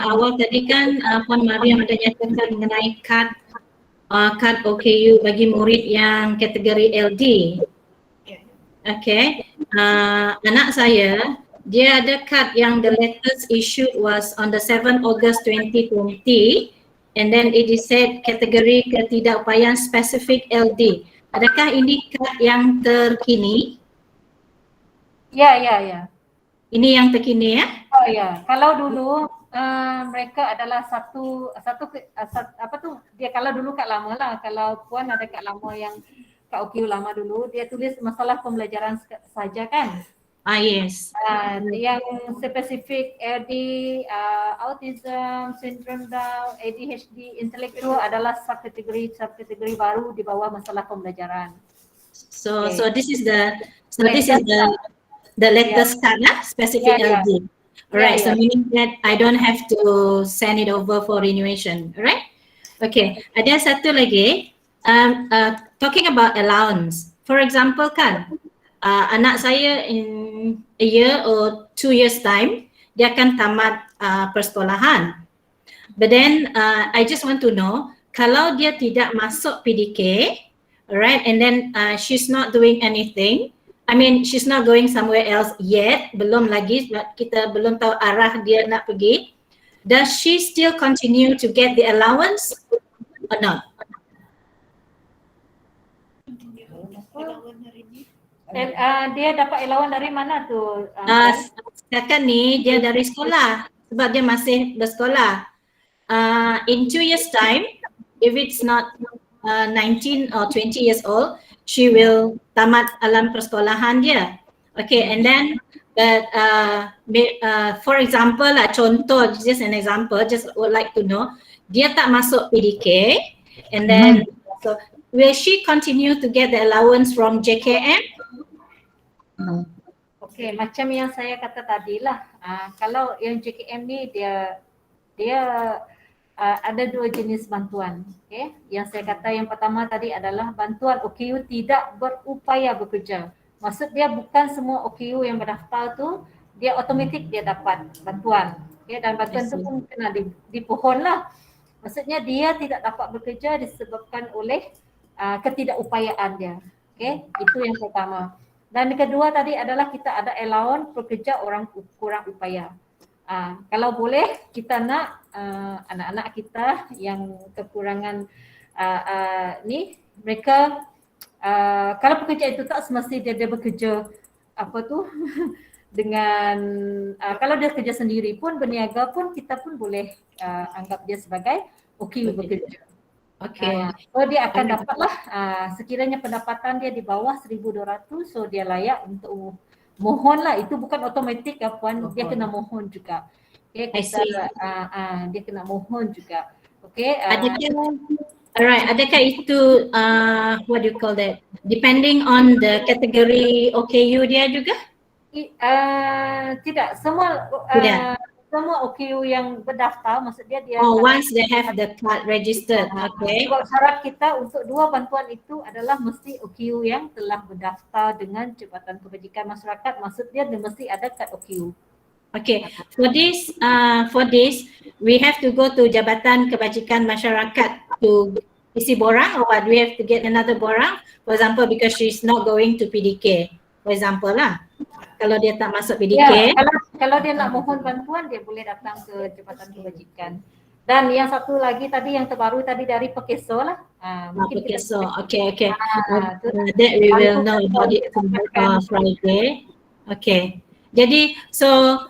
awal tadi kan Puan Mariam ada nyatakan mengenai kad OKU bagi murid yang kategori LD. Okay, anak saya dia ada kad yang the latest issued was on the 7 August 2020 and then it is said kategori ketidakupayaan spesifik LD. Adakah ini kad yang terkini? Ya. Ini yang terkini ya? Oh ya, kalau dulu mereka adalah dia kalau dulu kad lama lah, kalau Puan ada kad lama yang kad OKU lama dulu, dia tulis masalah pembelajaran saja kan? Yes. Yang spesifik LD, autism, syndrome Down, ADHD, intellectual adalah subkategori baru di bawah masalah pembelajaran. So this is the latest card lah, specific LD. Alright, so meaning that I don't have to send it over for renewation, alright? Okay, ada satu lagi, talking about allowance. For example kan, anak saya in a year or 2 years time, dia akan tamat persekolahan. But then I just want to know, kalau dia tidak masuk PDK, alright, and then she's not doing anything, I mean she's not going somewhere else yet, belum lagi, kita belum tahu arah dia nak pergi, does she still continue to get the allowance or not? Dia dapat allowance dari mana tu? Sekarang ni dia dari sekolah sebab dia masih bersekolah. In 2 years time, if it's not 19 or 20 years old, she will tamat alam persekolahan dia. Okay, and then for example lah, contoh, just an example, just would like to know, dia tak masuk PDK, and then so will she continue to get the allowance from JKM? Okay, macam yang saya kata tadi lah, kalau yang JKM ni dia ada 2 jenis bantuan. Okay, yang saya kata yang pertama tadi adalah bantuan OKU tidak berupaya bekerja. Maksud dia bukan semua OKU yang berdaftar tu dia automatik dia dapat bantuan. Okay, dan bantuan tu pun kena dipohon lah. Maksudnya dia tidak dapat bekerja disebabkan oleh ketidakupayaan dia. Okay, itu yang pertama. Dan yang kedua tadi adalah kita ada allowance pekerja orang kurang upaya. Kalau boleh kita nak anak-anak kita yang kekurangan ni, mereka kalau pekerja itu tak semestinya dia bekerja dengan kalau dia kerja sendiri pun, berniaga pun, kita pun boleh anggap dia sebagai OKU bekerja. Okay. So dia akan dapatlah sekiranya pendapatan dia di bawah 1,200, so dia layak untuk mohon lah. Itu bukan automatik ya Puan, dia kena mohon juga. Okay, dia kena mohon juga. Okay. Alright, adakah itu what do you call that? Depending on the category OKU dia juga? Tidak, semua Tidak. semua OKU yang berdaftar, maksud dia Oh, once they have the card registered, okay. Sebab syarat kita untuk dua bantuan itu adalah mesti OKU yang telah berdaftar dengan Jabatan Kebajikan Masyarakat, maksud dia mesti ada kad OKU. Okay, for this, we have to go to Jabatan Kebajikan Masyarakat to isi borang, or what? We have to get another borang, for example, because she's not going to PDK, for example lah. Kalau dia tak masuk PDK. Ya, kalau dia nak mohon bantuan, dia boleh datang ke Jabatan Kebajikan. Dan yang satu lagi tadi yang terbaru tadi dari Pekeso lah. Mungkin Pekeso, okay. That we will know about it Friday. Okay. Jadi, so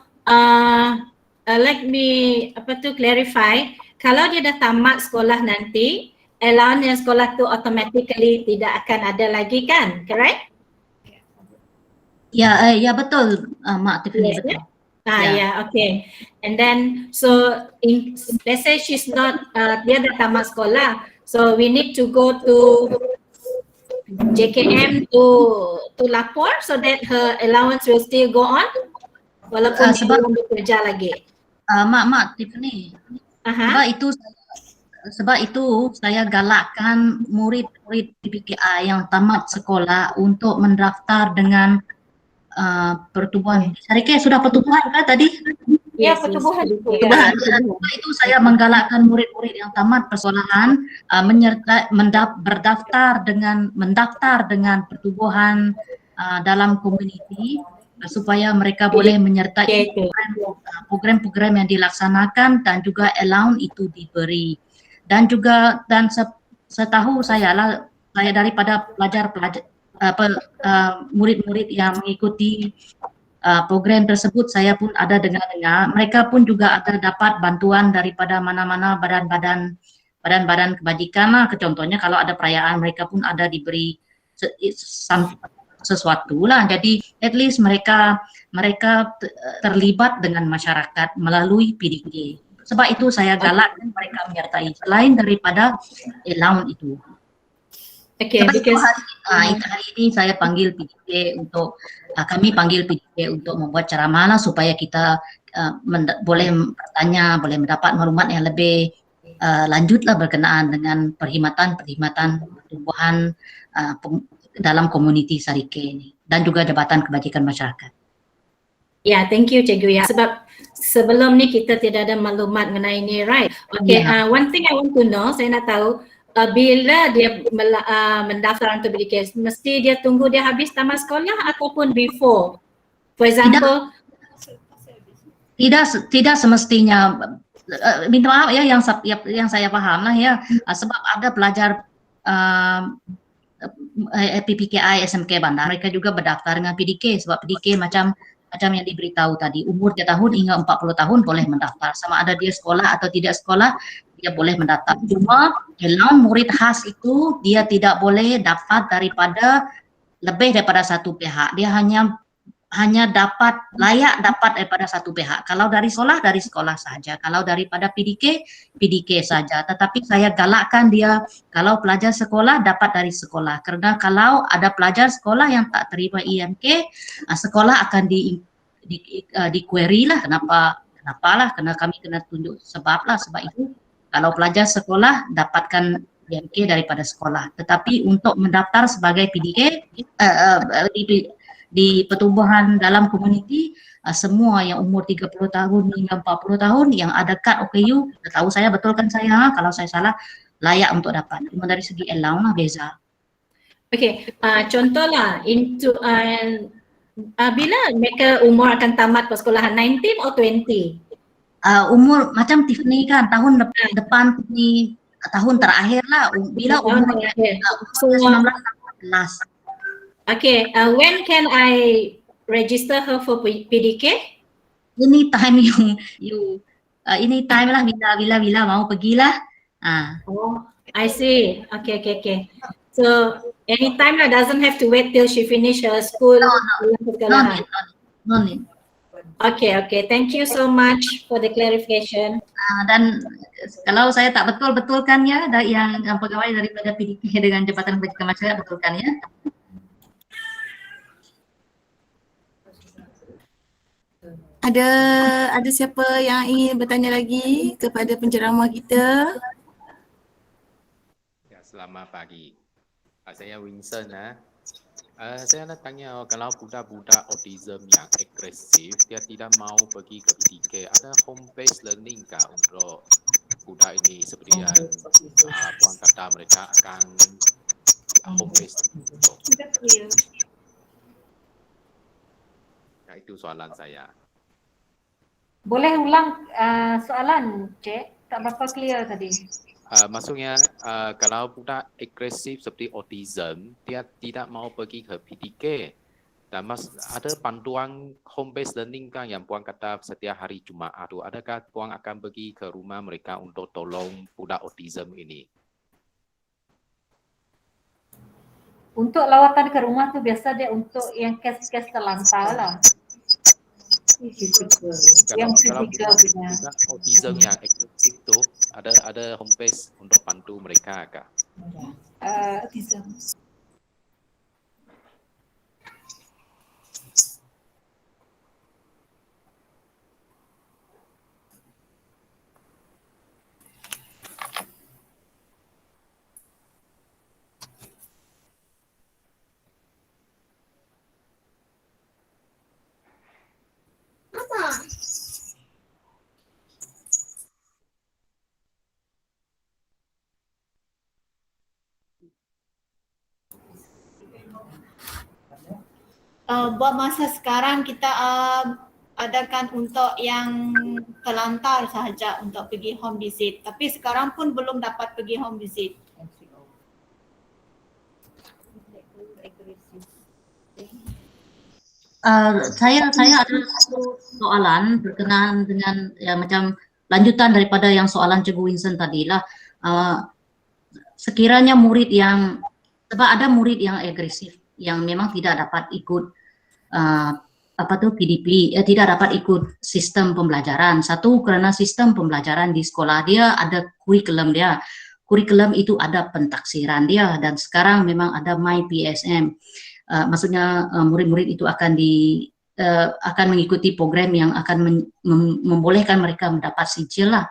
let me clarify. Kalau dia dah tamat sekolah nanti, allowance yang sekolah tu automatically tidak akan ada lagi kan, correct? Ya betul, Mak Tiffany, betul. Okay. And then, so let's say she's not, dia dah tamat sekolah, so we need to go to JKM to lapor so that her allowance will still go on, walaupun dia belum bekerja lagi. Mak Tiffany, sebab itu saya galakkan murid-murid PPKI yang tamat sekolah untuk mendaftar dengan pertubuhan. Sarike sudah pertubuhan kan tadi? Ya, pertubuhan. Itu saya menggalakkan murid-murid yang tamat persekolahan mendaftar dengan pertubuhan dalam komuniti supaya mereka boleh menyertai program-program yang dilaksanakan dan juga allowance itu diberi. Dan setahu saya daripada murid-murid yang mengikuti program tersebut, saya pun ada dengar mereka pun juga ada dapat bantuan daripada mana-mana badan-badan kebajikan lah. Contohnya kalau ada perayaan mereka pun ada diberi sesuatu lah. Jadi at least mereka terlibat dengan masyarakat melalui PDK. Sebab itu saya galakkan mereka menyertai selain daripada allowance itu. Okay, because hari ini saya panggil PDK kami panggil PDK untuk membuat ceramah lah supaya kita boleh bertanya, boleh mendapat maklumat yang lebih lanjut lah berkenaan dengan perkhidmatan pertumbuhan dalam komuniti Sarike ini dan juga Jabatan Kebajikan Masyarakat. Ya, thank you Cikgu ya. Sebab sebelum ni kita tidak ada maklumat mengenai ni, right? Okay, one thing I want to know, saya nak tahu bila dia mendaftar untuk PDK, mesti dia tunggu dia habis tamat sekolah ataupun before? For example, tidak semestinya. Minta maaf ya yang saya paham lah ya, sebab ada pelajar PPKI SMK Bandar, mereka juga berdaftar dengan PDK sebab PDK macam yang diberitahu tadi, umur 3 tahun hingga 40 tahun boleh mendaftar. Sama ada dia sekolah atau tidak sekolah, dia boleh mendaftar. Cuma allowance murid khas itu dia tidak boleh dapat lebih daripada satu pihak. Dia hanya layak dapat daripada satu pihak. Kalau dari sekolah saja. Kalau daripada PDK saja. Tetapi saya galakkan dia, kalau pelajar sekolah dapat dari sekolah. Karena kalau ada pelajar sekolah yang tak terima IMK, sekolah akan di query lah. Kenapa lah? Karena kami kena tunjuk sebab itu. Kalau pelajar sekolah dapatkan IMK daripada sekolah. Tetapi untuk mendaftar sebagai PDK di pertumbuhan dalam komuniti, semua yang umur 30 tahun hingga 40 tahun yang ada kad OKU, tahu saya betul kan saya, kalau saya salah, layak untuk dapat. Cuma dari segi allowance lah beza. Okay, contohlah bila mereka umur akan tamat persekolahan, 19 atau 20? Umur macam Tiffany kan, tahun depan ni tahun terakhir lah, bila umur 19 tahun. Okay, when can I register her for PDK? Ini time ini time lah, bila mau pergilah. Oh, I see. Okay. So anytime lah, doesn't have to wait till she finish her school. No need. Okay. Thank you so much for the clarification. Dan kalau saya tak betulkan ya, yang pegawai daripada PDK dengan Jabatan Pendidikan Masyarakat betulkan ya. Ada siapa yang ingin bertanya lagi kepada penceramah kita? Ya, selamat pagi. Saya Winston. Saya nak tanya, kalau budak-budak autism yang agresif, dia tidak mau pergi ke PDK, ada home-based learning kah untuk budak ini seperti yang Puan kata mereka akan home-based? Ya, itu soalan saya. Boleh ulang soalan, Cik? Tak berapa clear tadi. Maksudnya kalau budak agresif seperti autism, dia tidak mau pergi ke PDK. Dan ada panduan home-based learning kan yang Puan kata setiap hari Jumaat tu. Adakah Puan akan pergi ke rumah mereka untuk tolong budak autism ini? Untuk lawatan ke rumah tu biasa dia untuk yang kes-kes terlantar lah. Yang kritikal punya. Budak autism yang agresif tu ada home-based untuk bantu mereka kah? Autism. Buat masa sekarang kita adakan untuk yang terlantar sahaja untuk pergi home visit. Tapi sekarang pun belum dapat pergi home visit. Saya ada satu soalan berkenaan dengan ya macam lanjutan daripada yang soalan Cikgu Winston tadi lah. Sekiranya murid yang, sebab ada murid yang agresif yang memang tidak dapat ikut PDP, tidak dapat ikut sistem pembelajaran. Satu, karena sistem pembelajaran di sekolah dia ada kurikulum dia. Kurikulum itu ada pentaksiran dia, dan sekarang memang ada MyPSM. Maksudnya murid-murid itu akan mengikuti program yang akan membolehkan mereka mendapat sijil lah.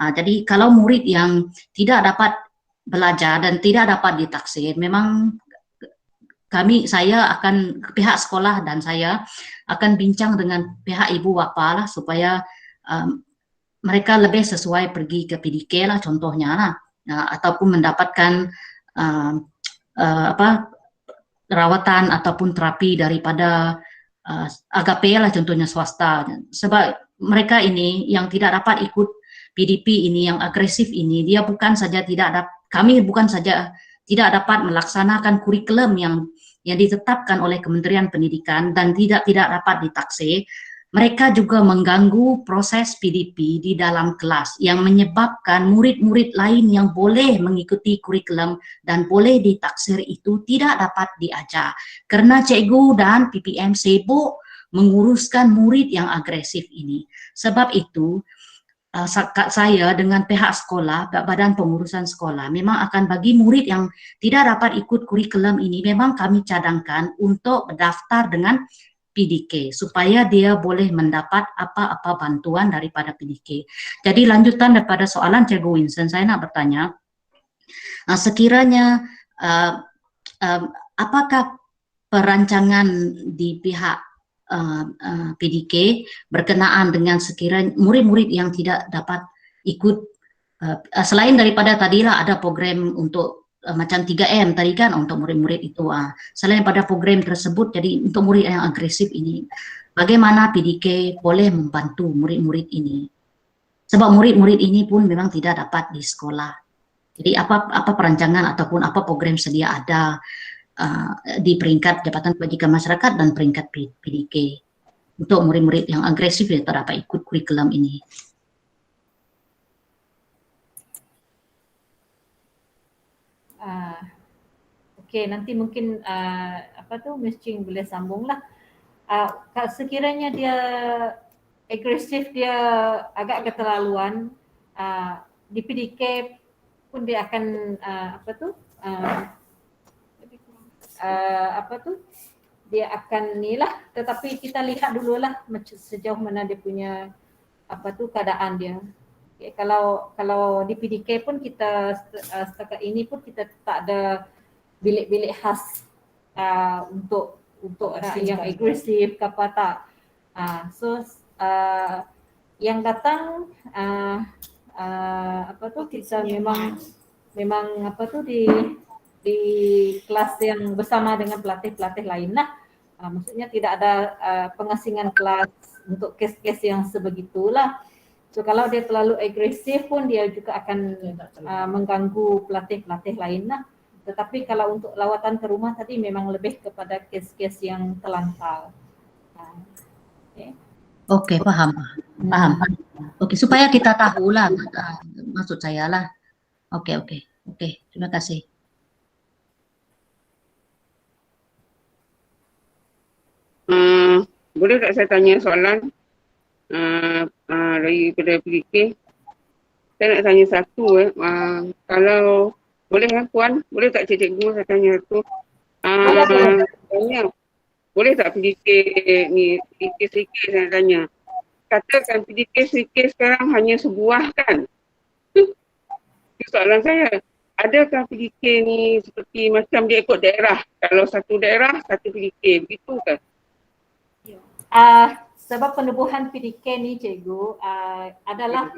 Jadi kalau murid yang tidak dapat belajar dan tidak dapat ditaksir, memang saya akan pihak sekolah dan saya akan bincang dengan pihak ibu bapa lah supaya mereka lebih sesuai pergi ke PDK lah contohnya lah, ataupun mendapatkan rawatan ataupun terapi daripada Agape lah contohnya swasta. Sebab mereka ini yang tidak dapat ikut PDP ini, yang agresif ini, dia bukan saja kami bukan saja tidak dapat melaksanakan kurikulum yang ditetapkan oleh Kementerian Pendidikan dan tidak dapat ditaksir, mereka juga mengganggu proses PDP di dalam kelas yang menyebabkan murid-murid lain yang boleh mengikuti kurikulum dan boleh ditaksir itu tidak dapat diajar karena cikgu dan PPM sibuk menguruskan murid yang agresif ini. Sebab itu saya dengan pihak sekolah, badan pengurusan sekolah memang akan bagi murid yang tidak dapat ikut kurikulum ini, memang kami cadangkan untuk berdaftar dengan PDK supaya dia boleh mendapat apa-apa bantuan daripada PDK. Jadi lanjutan daripada soalan Cikgu Winston, saya nak bertanya, sekiranya apakah perancangan di pihak PDK berkenaan dengan sekiranya murid-murid yang tidak dapat ikut, selain daripada tadilah ada program untuk macam 3M tadi kan untuk murid-murid itu, selain pada program tersebut, jadi untuk murid yang agresif ini, bagaimana PDK boleh membantu murid-murid ini? Sebab murid-murid ini pun memang tidak dapat di sekolah. Jadi apa perancangan ataupun apa program sedia ada di peringkat Jabatan Pendidikan Masyarakat dan peringkat PDK untuk murid-murid yang agresif yang tak dapat ikut kurikulum ini. Okey, nanti mungkin Miss Ching boleh sambung lah. sekiranya dia agresif, dia agak keterlaluan, di PDK pun dia akan dia akan nilah, tetapi kita lihat dululah sejauh mana dia punya keadaan dia. Okay, kalau di PDK pun kita setakat ini pun kita tak ada bilik-bilik khas untuk yang agresif ke apa tak. Yang datang kita memang di kelas yang bersama dengan pelatih-pelatih lain lah. Maksudnya tidak ada pengasingan kelas untuk kes-kes yang sebegitulah. So kalau dia terlalu agresif pun dia juga akan mengganggu pelatih-pelatih lain lah. Tetapi kalau untuk lawatan ke rumah tadi memang lebih kepada kes-kes yang terlantar. Okey, faham. Okey, supaya kita tahulah maksud saya lah. Okey, terima kasih. Boleh tak saya tanya soalan daripada PDK? Saya nak tanya satu kalau boleh Puan, boleh tak cikgu saya tanya tu? Tanya, boleh tak PDK ni sedikit saya nak tanya. Katakan PDK sedikit sekarang hanya sebuah kan? Soalan saya, adakah PDK ni seperti macam dia ikut daerah? Kalau satu daerah, satu PDK, begitu kan? Sebab penubuhan PDK ni cikgu adalah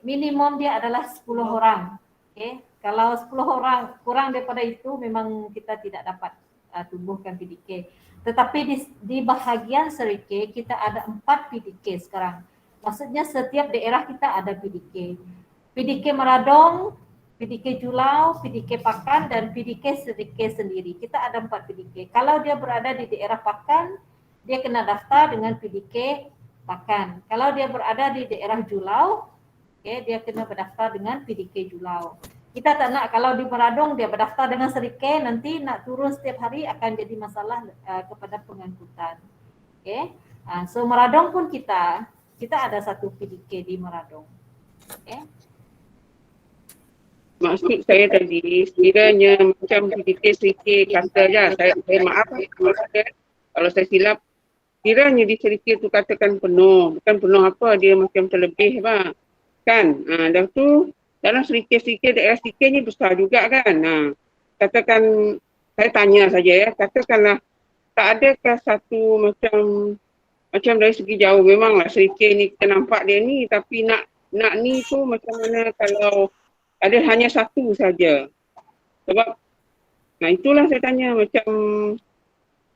minimum dia adalah 10 orang. Okay? Kalau 10 orang kurang daripada itu memang kita tidak dapat tumbuhkan PDK. Tetapi di bahagian Serike kita ada 4 PDK sekarang. Maksudnya setiap daerah kita ada PDK. PDK Meradong, PDK Julau, PDK Pakan dan PDK Serike sendiri. Kita ada 4 PDK. Kalau dia berada di daerah Pakan, dia kena daftar dengan PDK Pakan. Kalau dia berada di daerah Julau, dia kena berdaftar dengan PDK Julau. Kita tak nak kalau di Meradong dia berdaftar dengan Serike, nanti nak turun setiap hari akan jadi masalah kepada pengangkutan. So Meradong pun kita ada satu PDK di Meradong. Maksud saya tadi, sekiranya macam PDK Serike kata je, saya maaf kalau saya silap, kiranya di Serike tu katakan penuh, bukan penuh apa, dia macam terlebih kan. Dah tu dalam Serike daerah Serike ni besar juga kan. Katakan, saya tanya saja ya, katakanlah tak adakah satu macam dari segi jauh, memanglah Serike ni kita nampak dia ni, tapi nak ni tu macam mana kalau ada hanya satu saja. Sebab itulah saya tanya macam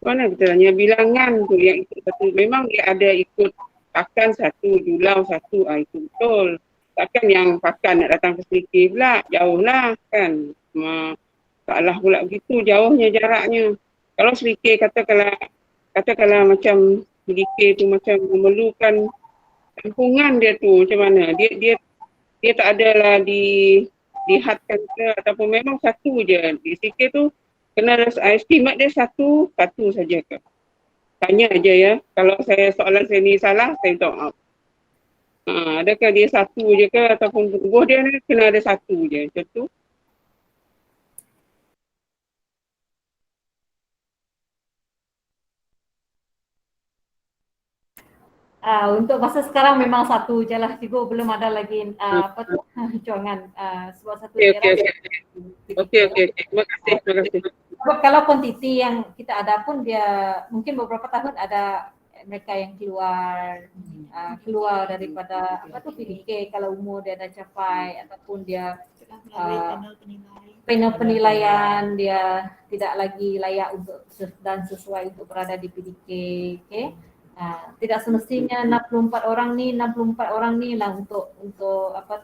mana kita tanya bilangan tu yang ikut satu, memang dia ada ikut Pakan satu, Julau satu, itu betul. Takkan yang Pakan nak datang ke Serike pula, jauh lah kan. Taklah pula begitu, jauhnya jaraknya. Kalau Serike katakanlah macam PDK tu macam memerlukan kampungan dia tu macam mana? Dia tak adalah dihadkan ke ataupun memang satu je. Di Serike tu kena estimate dia satu saja ke? Tanya aja ya. Kalau soalan saya ni salah, saya minta maaf. Adakah dia satu je ke ataupun tubuh dia ni kena ada satu je macam tu? Untuk masa sekarang memang satu je lah. Cikgu belum ada lagi cuangan sebab satu daerah. Okey. Terima kasih. Sebab kalau kuantiti yang kita ada pun dia mungkin beberapa tahun ada mereka yang keluar daripada PDK kalau umur dia dah capai ataupun dia panel penilaian dia tidak lagi layak untuk dan sesuai untuk berada di PDK. Tidak semestinya 64 orang ni lah untuk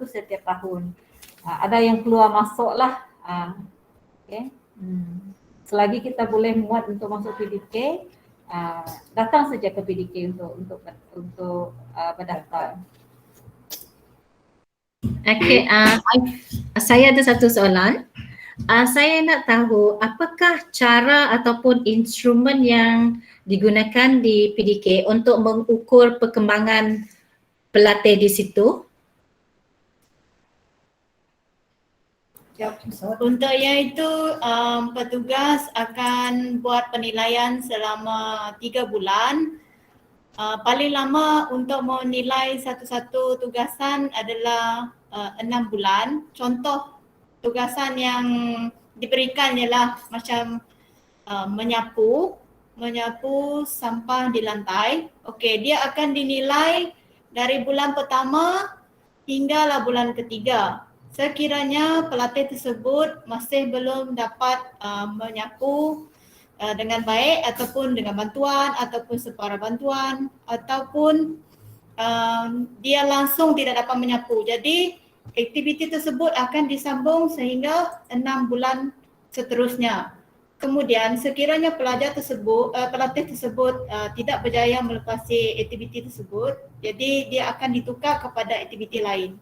setiap tahun. Ada yang keluar masuk lah. Selagi kita boleh muat untuk masuk PDK, datang saja ke PDK untuk berdaftar. Okey, saya ada satu soalan. Saya nak tahu apakah cara ataupun instrumen yang digunakan di PDK untuk mengukur perkembangan pelatih di situ? Untuk yang itu petugas akan buat penilaian selama 3 bulan. Paling lama untuk menilai satu-satu tugasan adalah 6 bulan. Contoh tugasan yang diberikan ialah macam menyapu sampah di lantai. Okey, dia akan dinilai dari bulan pertama hinggalah bulan ketiga. Sekiranya pelatih tersebut masih belum dapat menyapu dengan baik ataupun dengan bantuan ataupun separuh bantuan ataupun dia langsung tidak dapat menyapu. Jadi aktiviti tersebut akan disambung sehingga 6 bulan seterusnya. Kemudian sekiranya pelatih tersebut tidak berjaya melepasi aktiviti tersebut, jadi dia akan ditukar kepada aktiviti lain.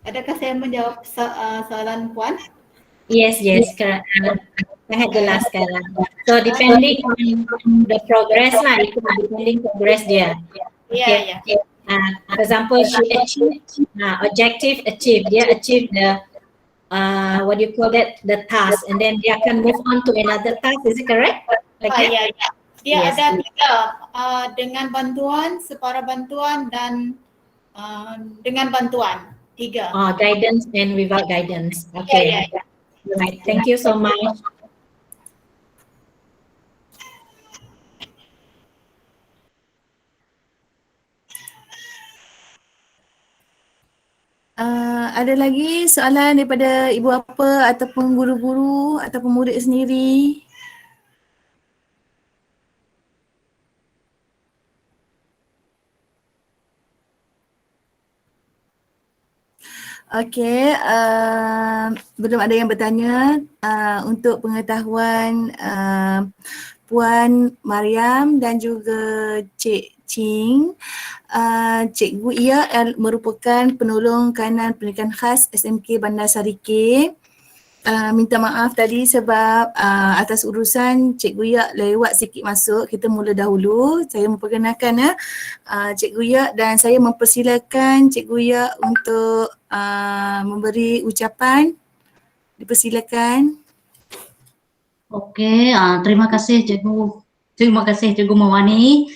Adakah saya menjawab soalan Puan? Yes, correct. Sangat jelas sekarang. So depending on the progress lah, itu depending progress dia. Yeah. For example, she achieved objective achieved. Dia achieve the what do you call that, the task, and then dia akan move on to another task. Is it correct? Like that? Ya. Dia Yes. ada 3 dengan bantuan, separuh bantuan dan dengan bantuan. 3. Guidance and without guidance. Okay. Ya. Right. Thank you so much. Ada lagi soalan daripada ibu bapa ataupun guru-guru ataupun murid sendiri? Okey, belum ada yang bertanya. Untuk pengetahuan Puan Mariam dan juga Cik Ching, Cikgu Ia merupakan penolong kanan pendidikan khas SMK Bandar Sarike. Minta maaf tadi sebab atas urusan Cikgu Ia lewat sikit masuk. Kita mula dahulu. Saya memperkenalkan Cikgu Ia dan saya mempersilakan Cikgu Ia untuk memberi ucapan. Dipersilakan. Okey, terima kasih Cikgu. Terima kasih Cikgu Mawani,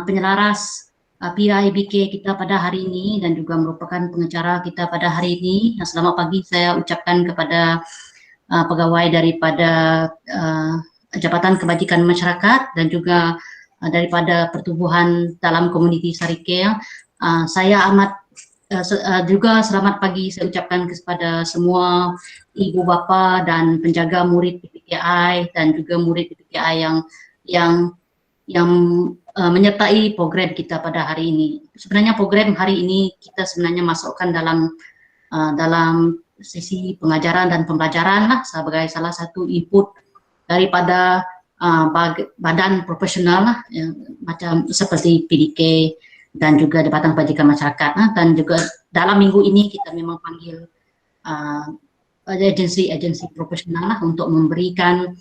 penyelaras PIBK kita pada hari ini dan juga merupakan pengacara kita pada hari ini. Selamat pagi saya ucapkan kepada pegawai daripada Jabatan Kebajikan Masyarakat dan juga daripada Pertubuhan dalam Komuniti Sarike. Saya amat juga selamat pagi saya ucapkan kepada semua ibu bapa dan penjaga murid PPKI dan juga murid PPKI yang menyertai program kita pada hari ini. Sebenarnya program hari ini kita sebenarnya masukkan dalam sesi pengajaran dan pembelajaran lah sebagai salah satu input daripada badan profesional lah, macam seperti PDK dan juga Jabatan Kebajikan Masyarakat dan juga dalam minggu ini kita memang panggil agensi profesional lah untuk memberikan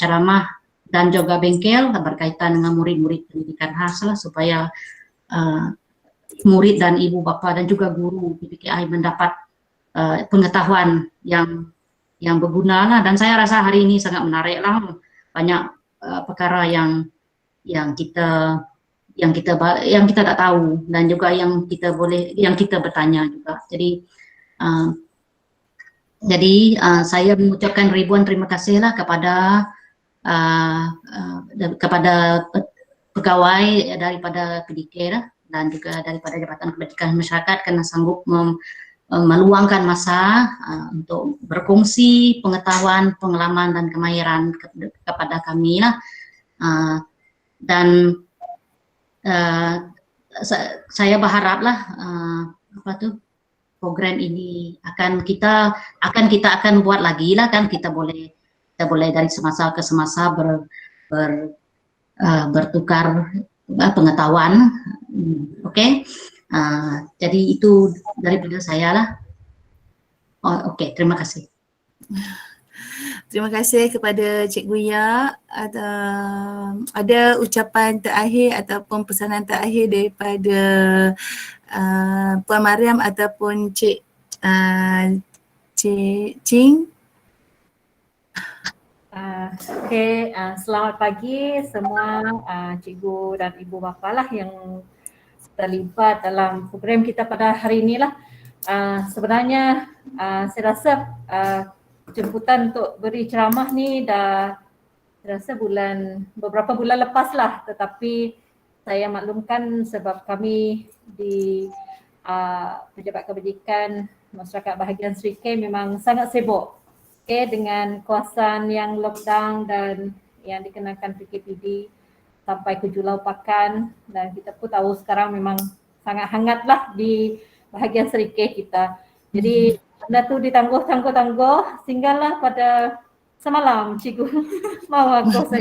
ceramah dan juga bengkel berkaitan dengan murid-murid pendidikan khas lah supaya murid dan ibu bapa dan juga guru PPKI mendapat pengetahuan yang berguna lah. Dan saya rasa hari ini sangat menarik lah, banyak perkara yang kita tak tahu dan juga yang kita bertanya juga. Jadi saya mengucapkan ribuan terima kasih lah kepada pegawai daripada PDK dan juga daripada Jabatan Kebajikan Masyarakat kerana sanggup meluangkan masa untuk berkongsi pengetahuan, pengalaman dan kemahiran kepada kami lah. Dan saya berharaplah program ini akan kita buat lagi lah kan, kita boleh dari semasa ke semasa bertukar pengetahuan. Okey. Jadi itu daripada saya lah. Oh, oke, terima kasih. Terima kasih kepada Cikgu Ya. Ada ucapan terakhir ataupun pesanan terakhir daripada Puan Mariam ataupun Cik Ching? Selamat pagi semua cikgu dan ibu bapa lah yang terlibat dalam program kita pada hari ini lah. Sebenarnya saya rasa jemputan untuk beri ceramah ni dah saya rasa beberapa bulan lepas lah, tetapi saya maklumkan sebab kami di Pejabat Kebajikan Masyarakat Bahagian Seri K memang sangat sibuk dengan kawasan yang lockdown dan yang dikenakan PKPD sampai ke Julau Pakan, dan kita pun tahu sekarang memang sangat hangat lah di bahagian Seri K kita. Jadi benda tu ditangguh sehinggalah pada semalam cikgu mau aku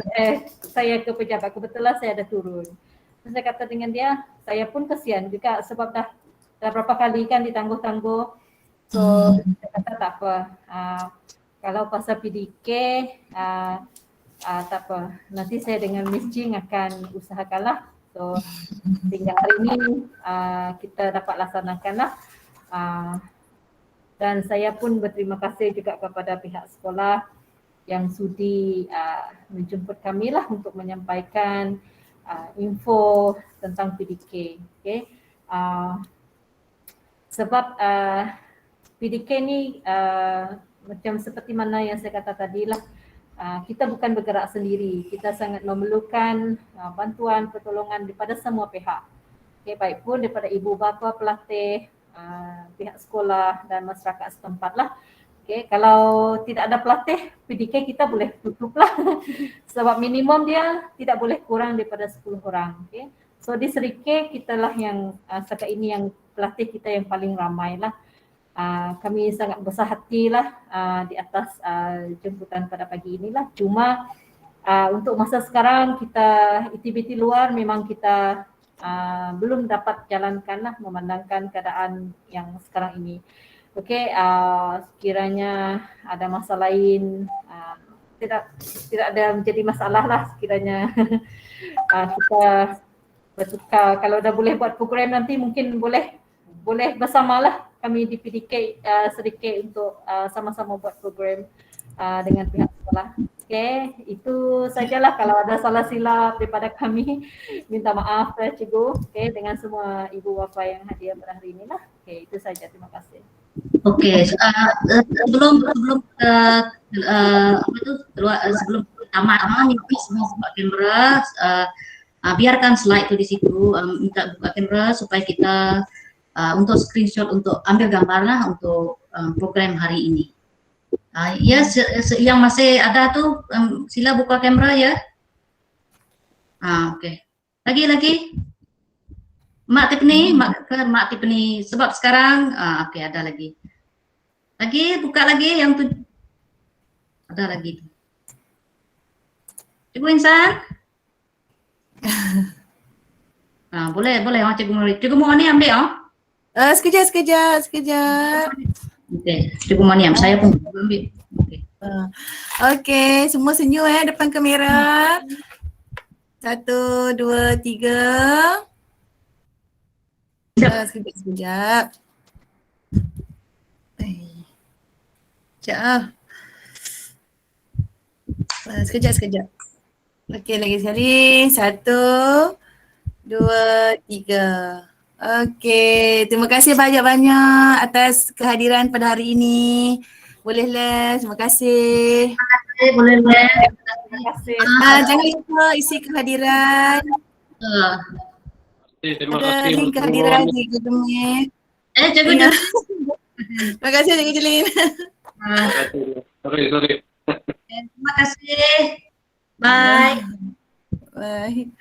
saya ke pejabat, kebetulan saya ada turun. Terus saya kata dengan dia, saya pun kesian juga sebab dah berapa kali kan ditangguh. So saya kata tak apa, kalau pasal PDK tak apa, nanti saya dengan Miss Jing akan usahakanlah. So sehingga hari ini kita dapat laksanakanlah. Dan saya pun berterima kasih juga kepada pihak sekolah yang sudi menjemput kami lah untuk menyampaikan info tentang PDK. Sebab PDK ni macam seperti mana yang saya kata tadi lah, kita bukan bergerak sendiri, kita sangat memerlukan bantuan, pertolongan daripada semua pihak. Baik pun daripada ibu bapa, pelatih, pihak sekolah dan masyarakat setempat lah. Kalau tidak ada pelatih, PDK kita boleh tutup lah. Sebab minimum dia tidak boleh kurang daripada 10 orang. So di Seri K kita lah yang setakat ini yang pelatih kita yang paling ramai lah. Kami sangat besar hati lah di atas jemputan pada pagi inilah. Cuma untuk masa sekarang kita aktiviti luar memang kita belum dapat jalankan lah memandangkan keadaan yang sekarang ini. Sekiranya ada masa lain, tidak ada menjadi masalah lah sekiranya kita bertukar. Kalau dah boleh buat program nanti mungkin boleh bersamalah kami di PDK sedikit untuk sama-sama buat program dengan pihak sekolah. Itu sajalah. Kalau ada salah silap daripada kami, minta maaf cikgu. Dengan semua ibu bapa yang hadir pada hari ini lah. Itu saja. Terima kasih. Sebelum tamat, mimpi semua buka kamera, biarkan slide tu di situ, minta buka kamera supaya kita untuk screenshot, untuk ambil gambar lah untuk program hari ini. Yang masih ada tu sila buka kamera ya. Okey. Lagi. Mak Tiffany sebab sekarang okey ada lagi. Buka lagi yang tu. Ada lagi. Cikgu Insan? Boleh Cikgu mau ni ambil Sekejap. Okey, Cikgu Maniam, saya pun ambil. Okey, semua senyum depan kamera. 1, 2, 3. Sekejap. Sekejap. Okey, lagi sekali. 1, 2, 3. Okey, terima kasih banyak-banyak atas kehadiran pada hari ini. Boleh Les, terima kasih. Boleh Les. Terima kasih. Jangan lupa isi kehadiran. Ada link kehadiran di Google Meet. Cikgu. Terima kasih Cikgu Jelin. Sorry. Terima kasih. Bye. Bye.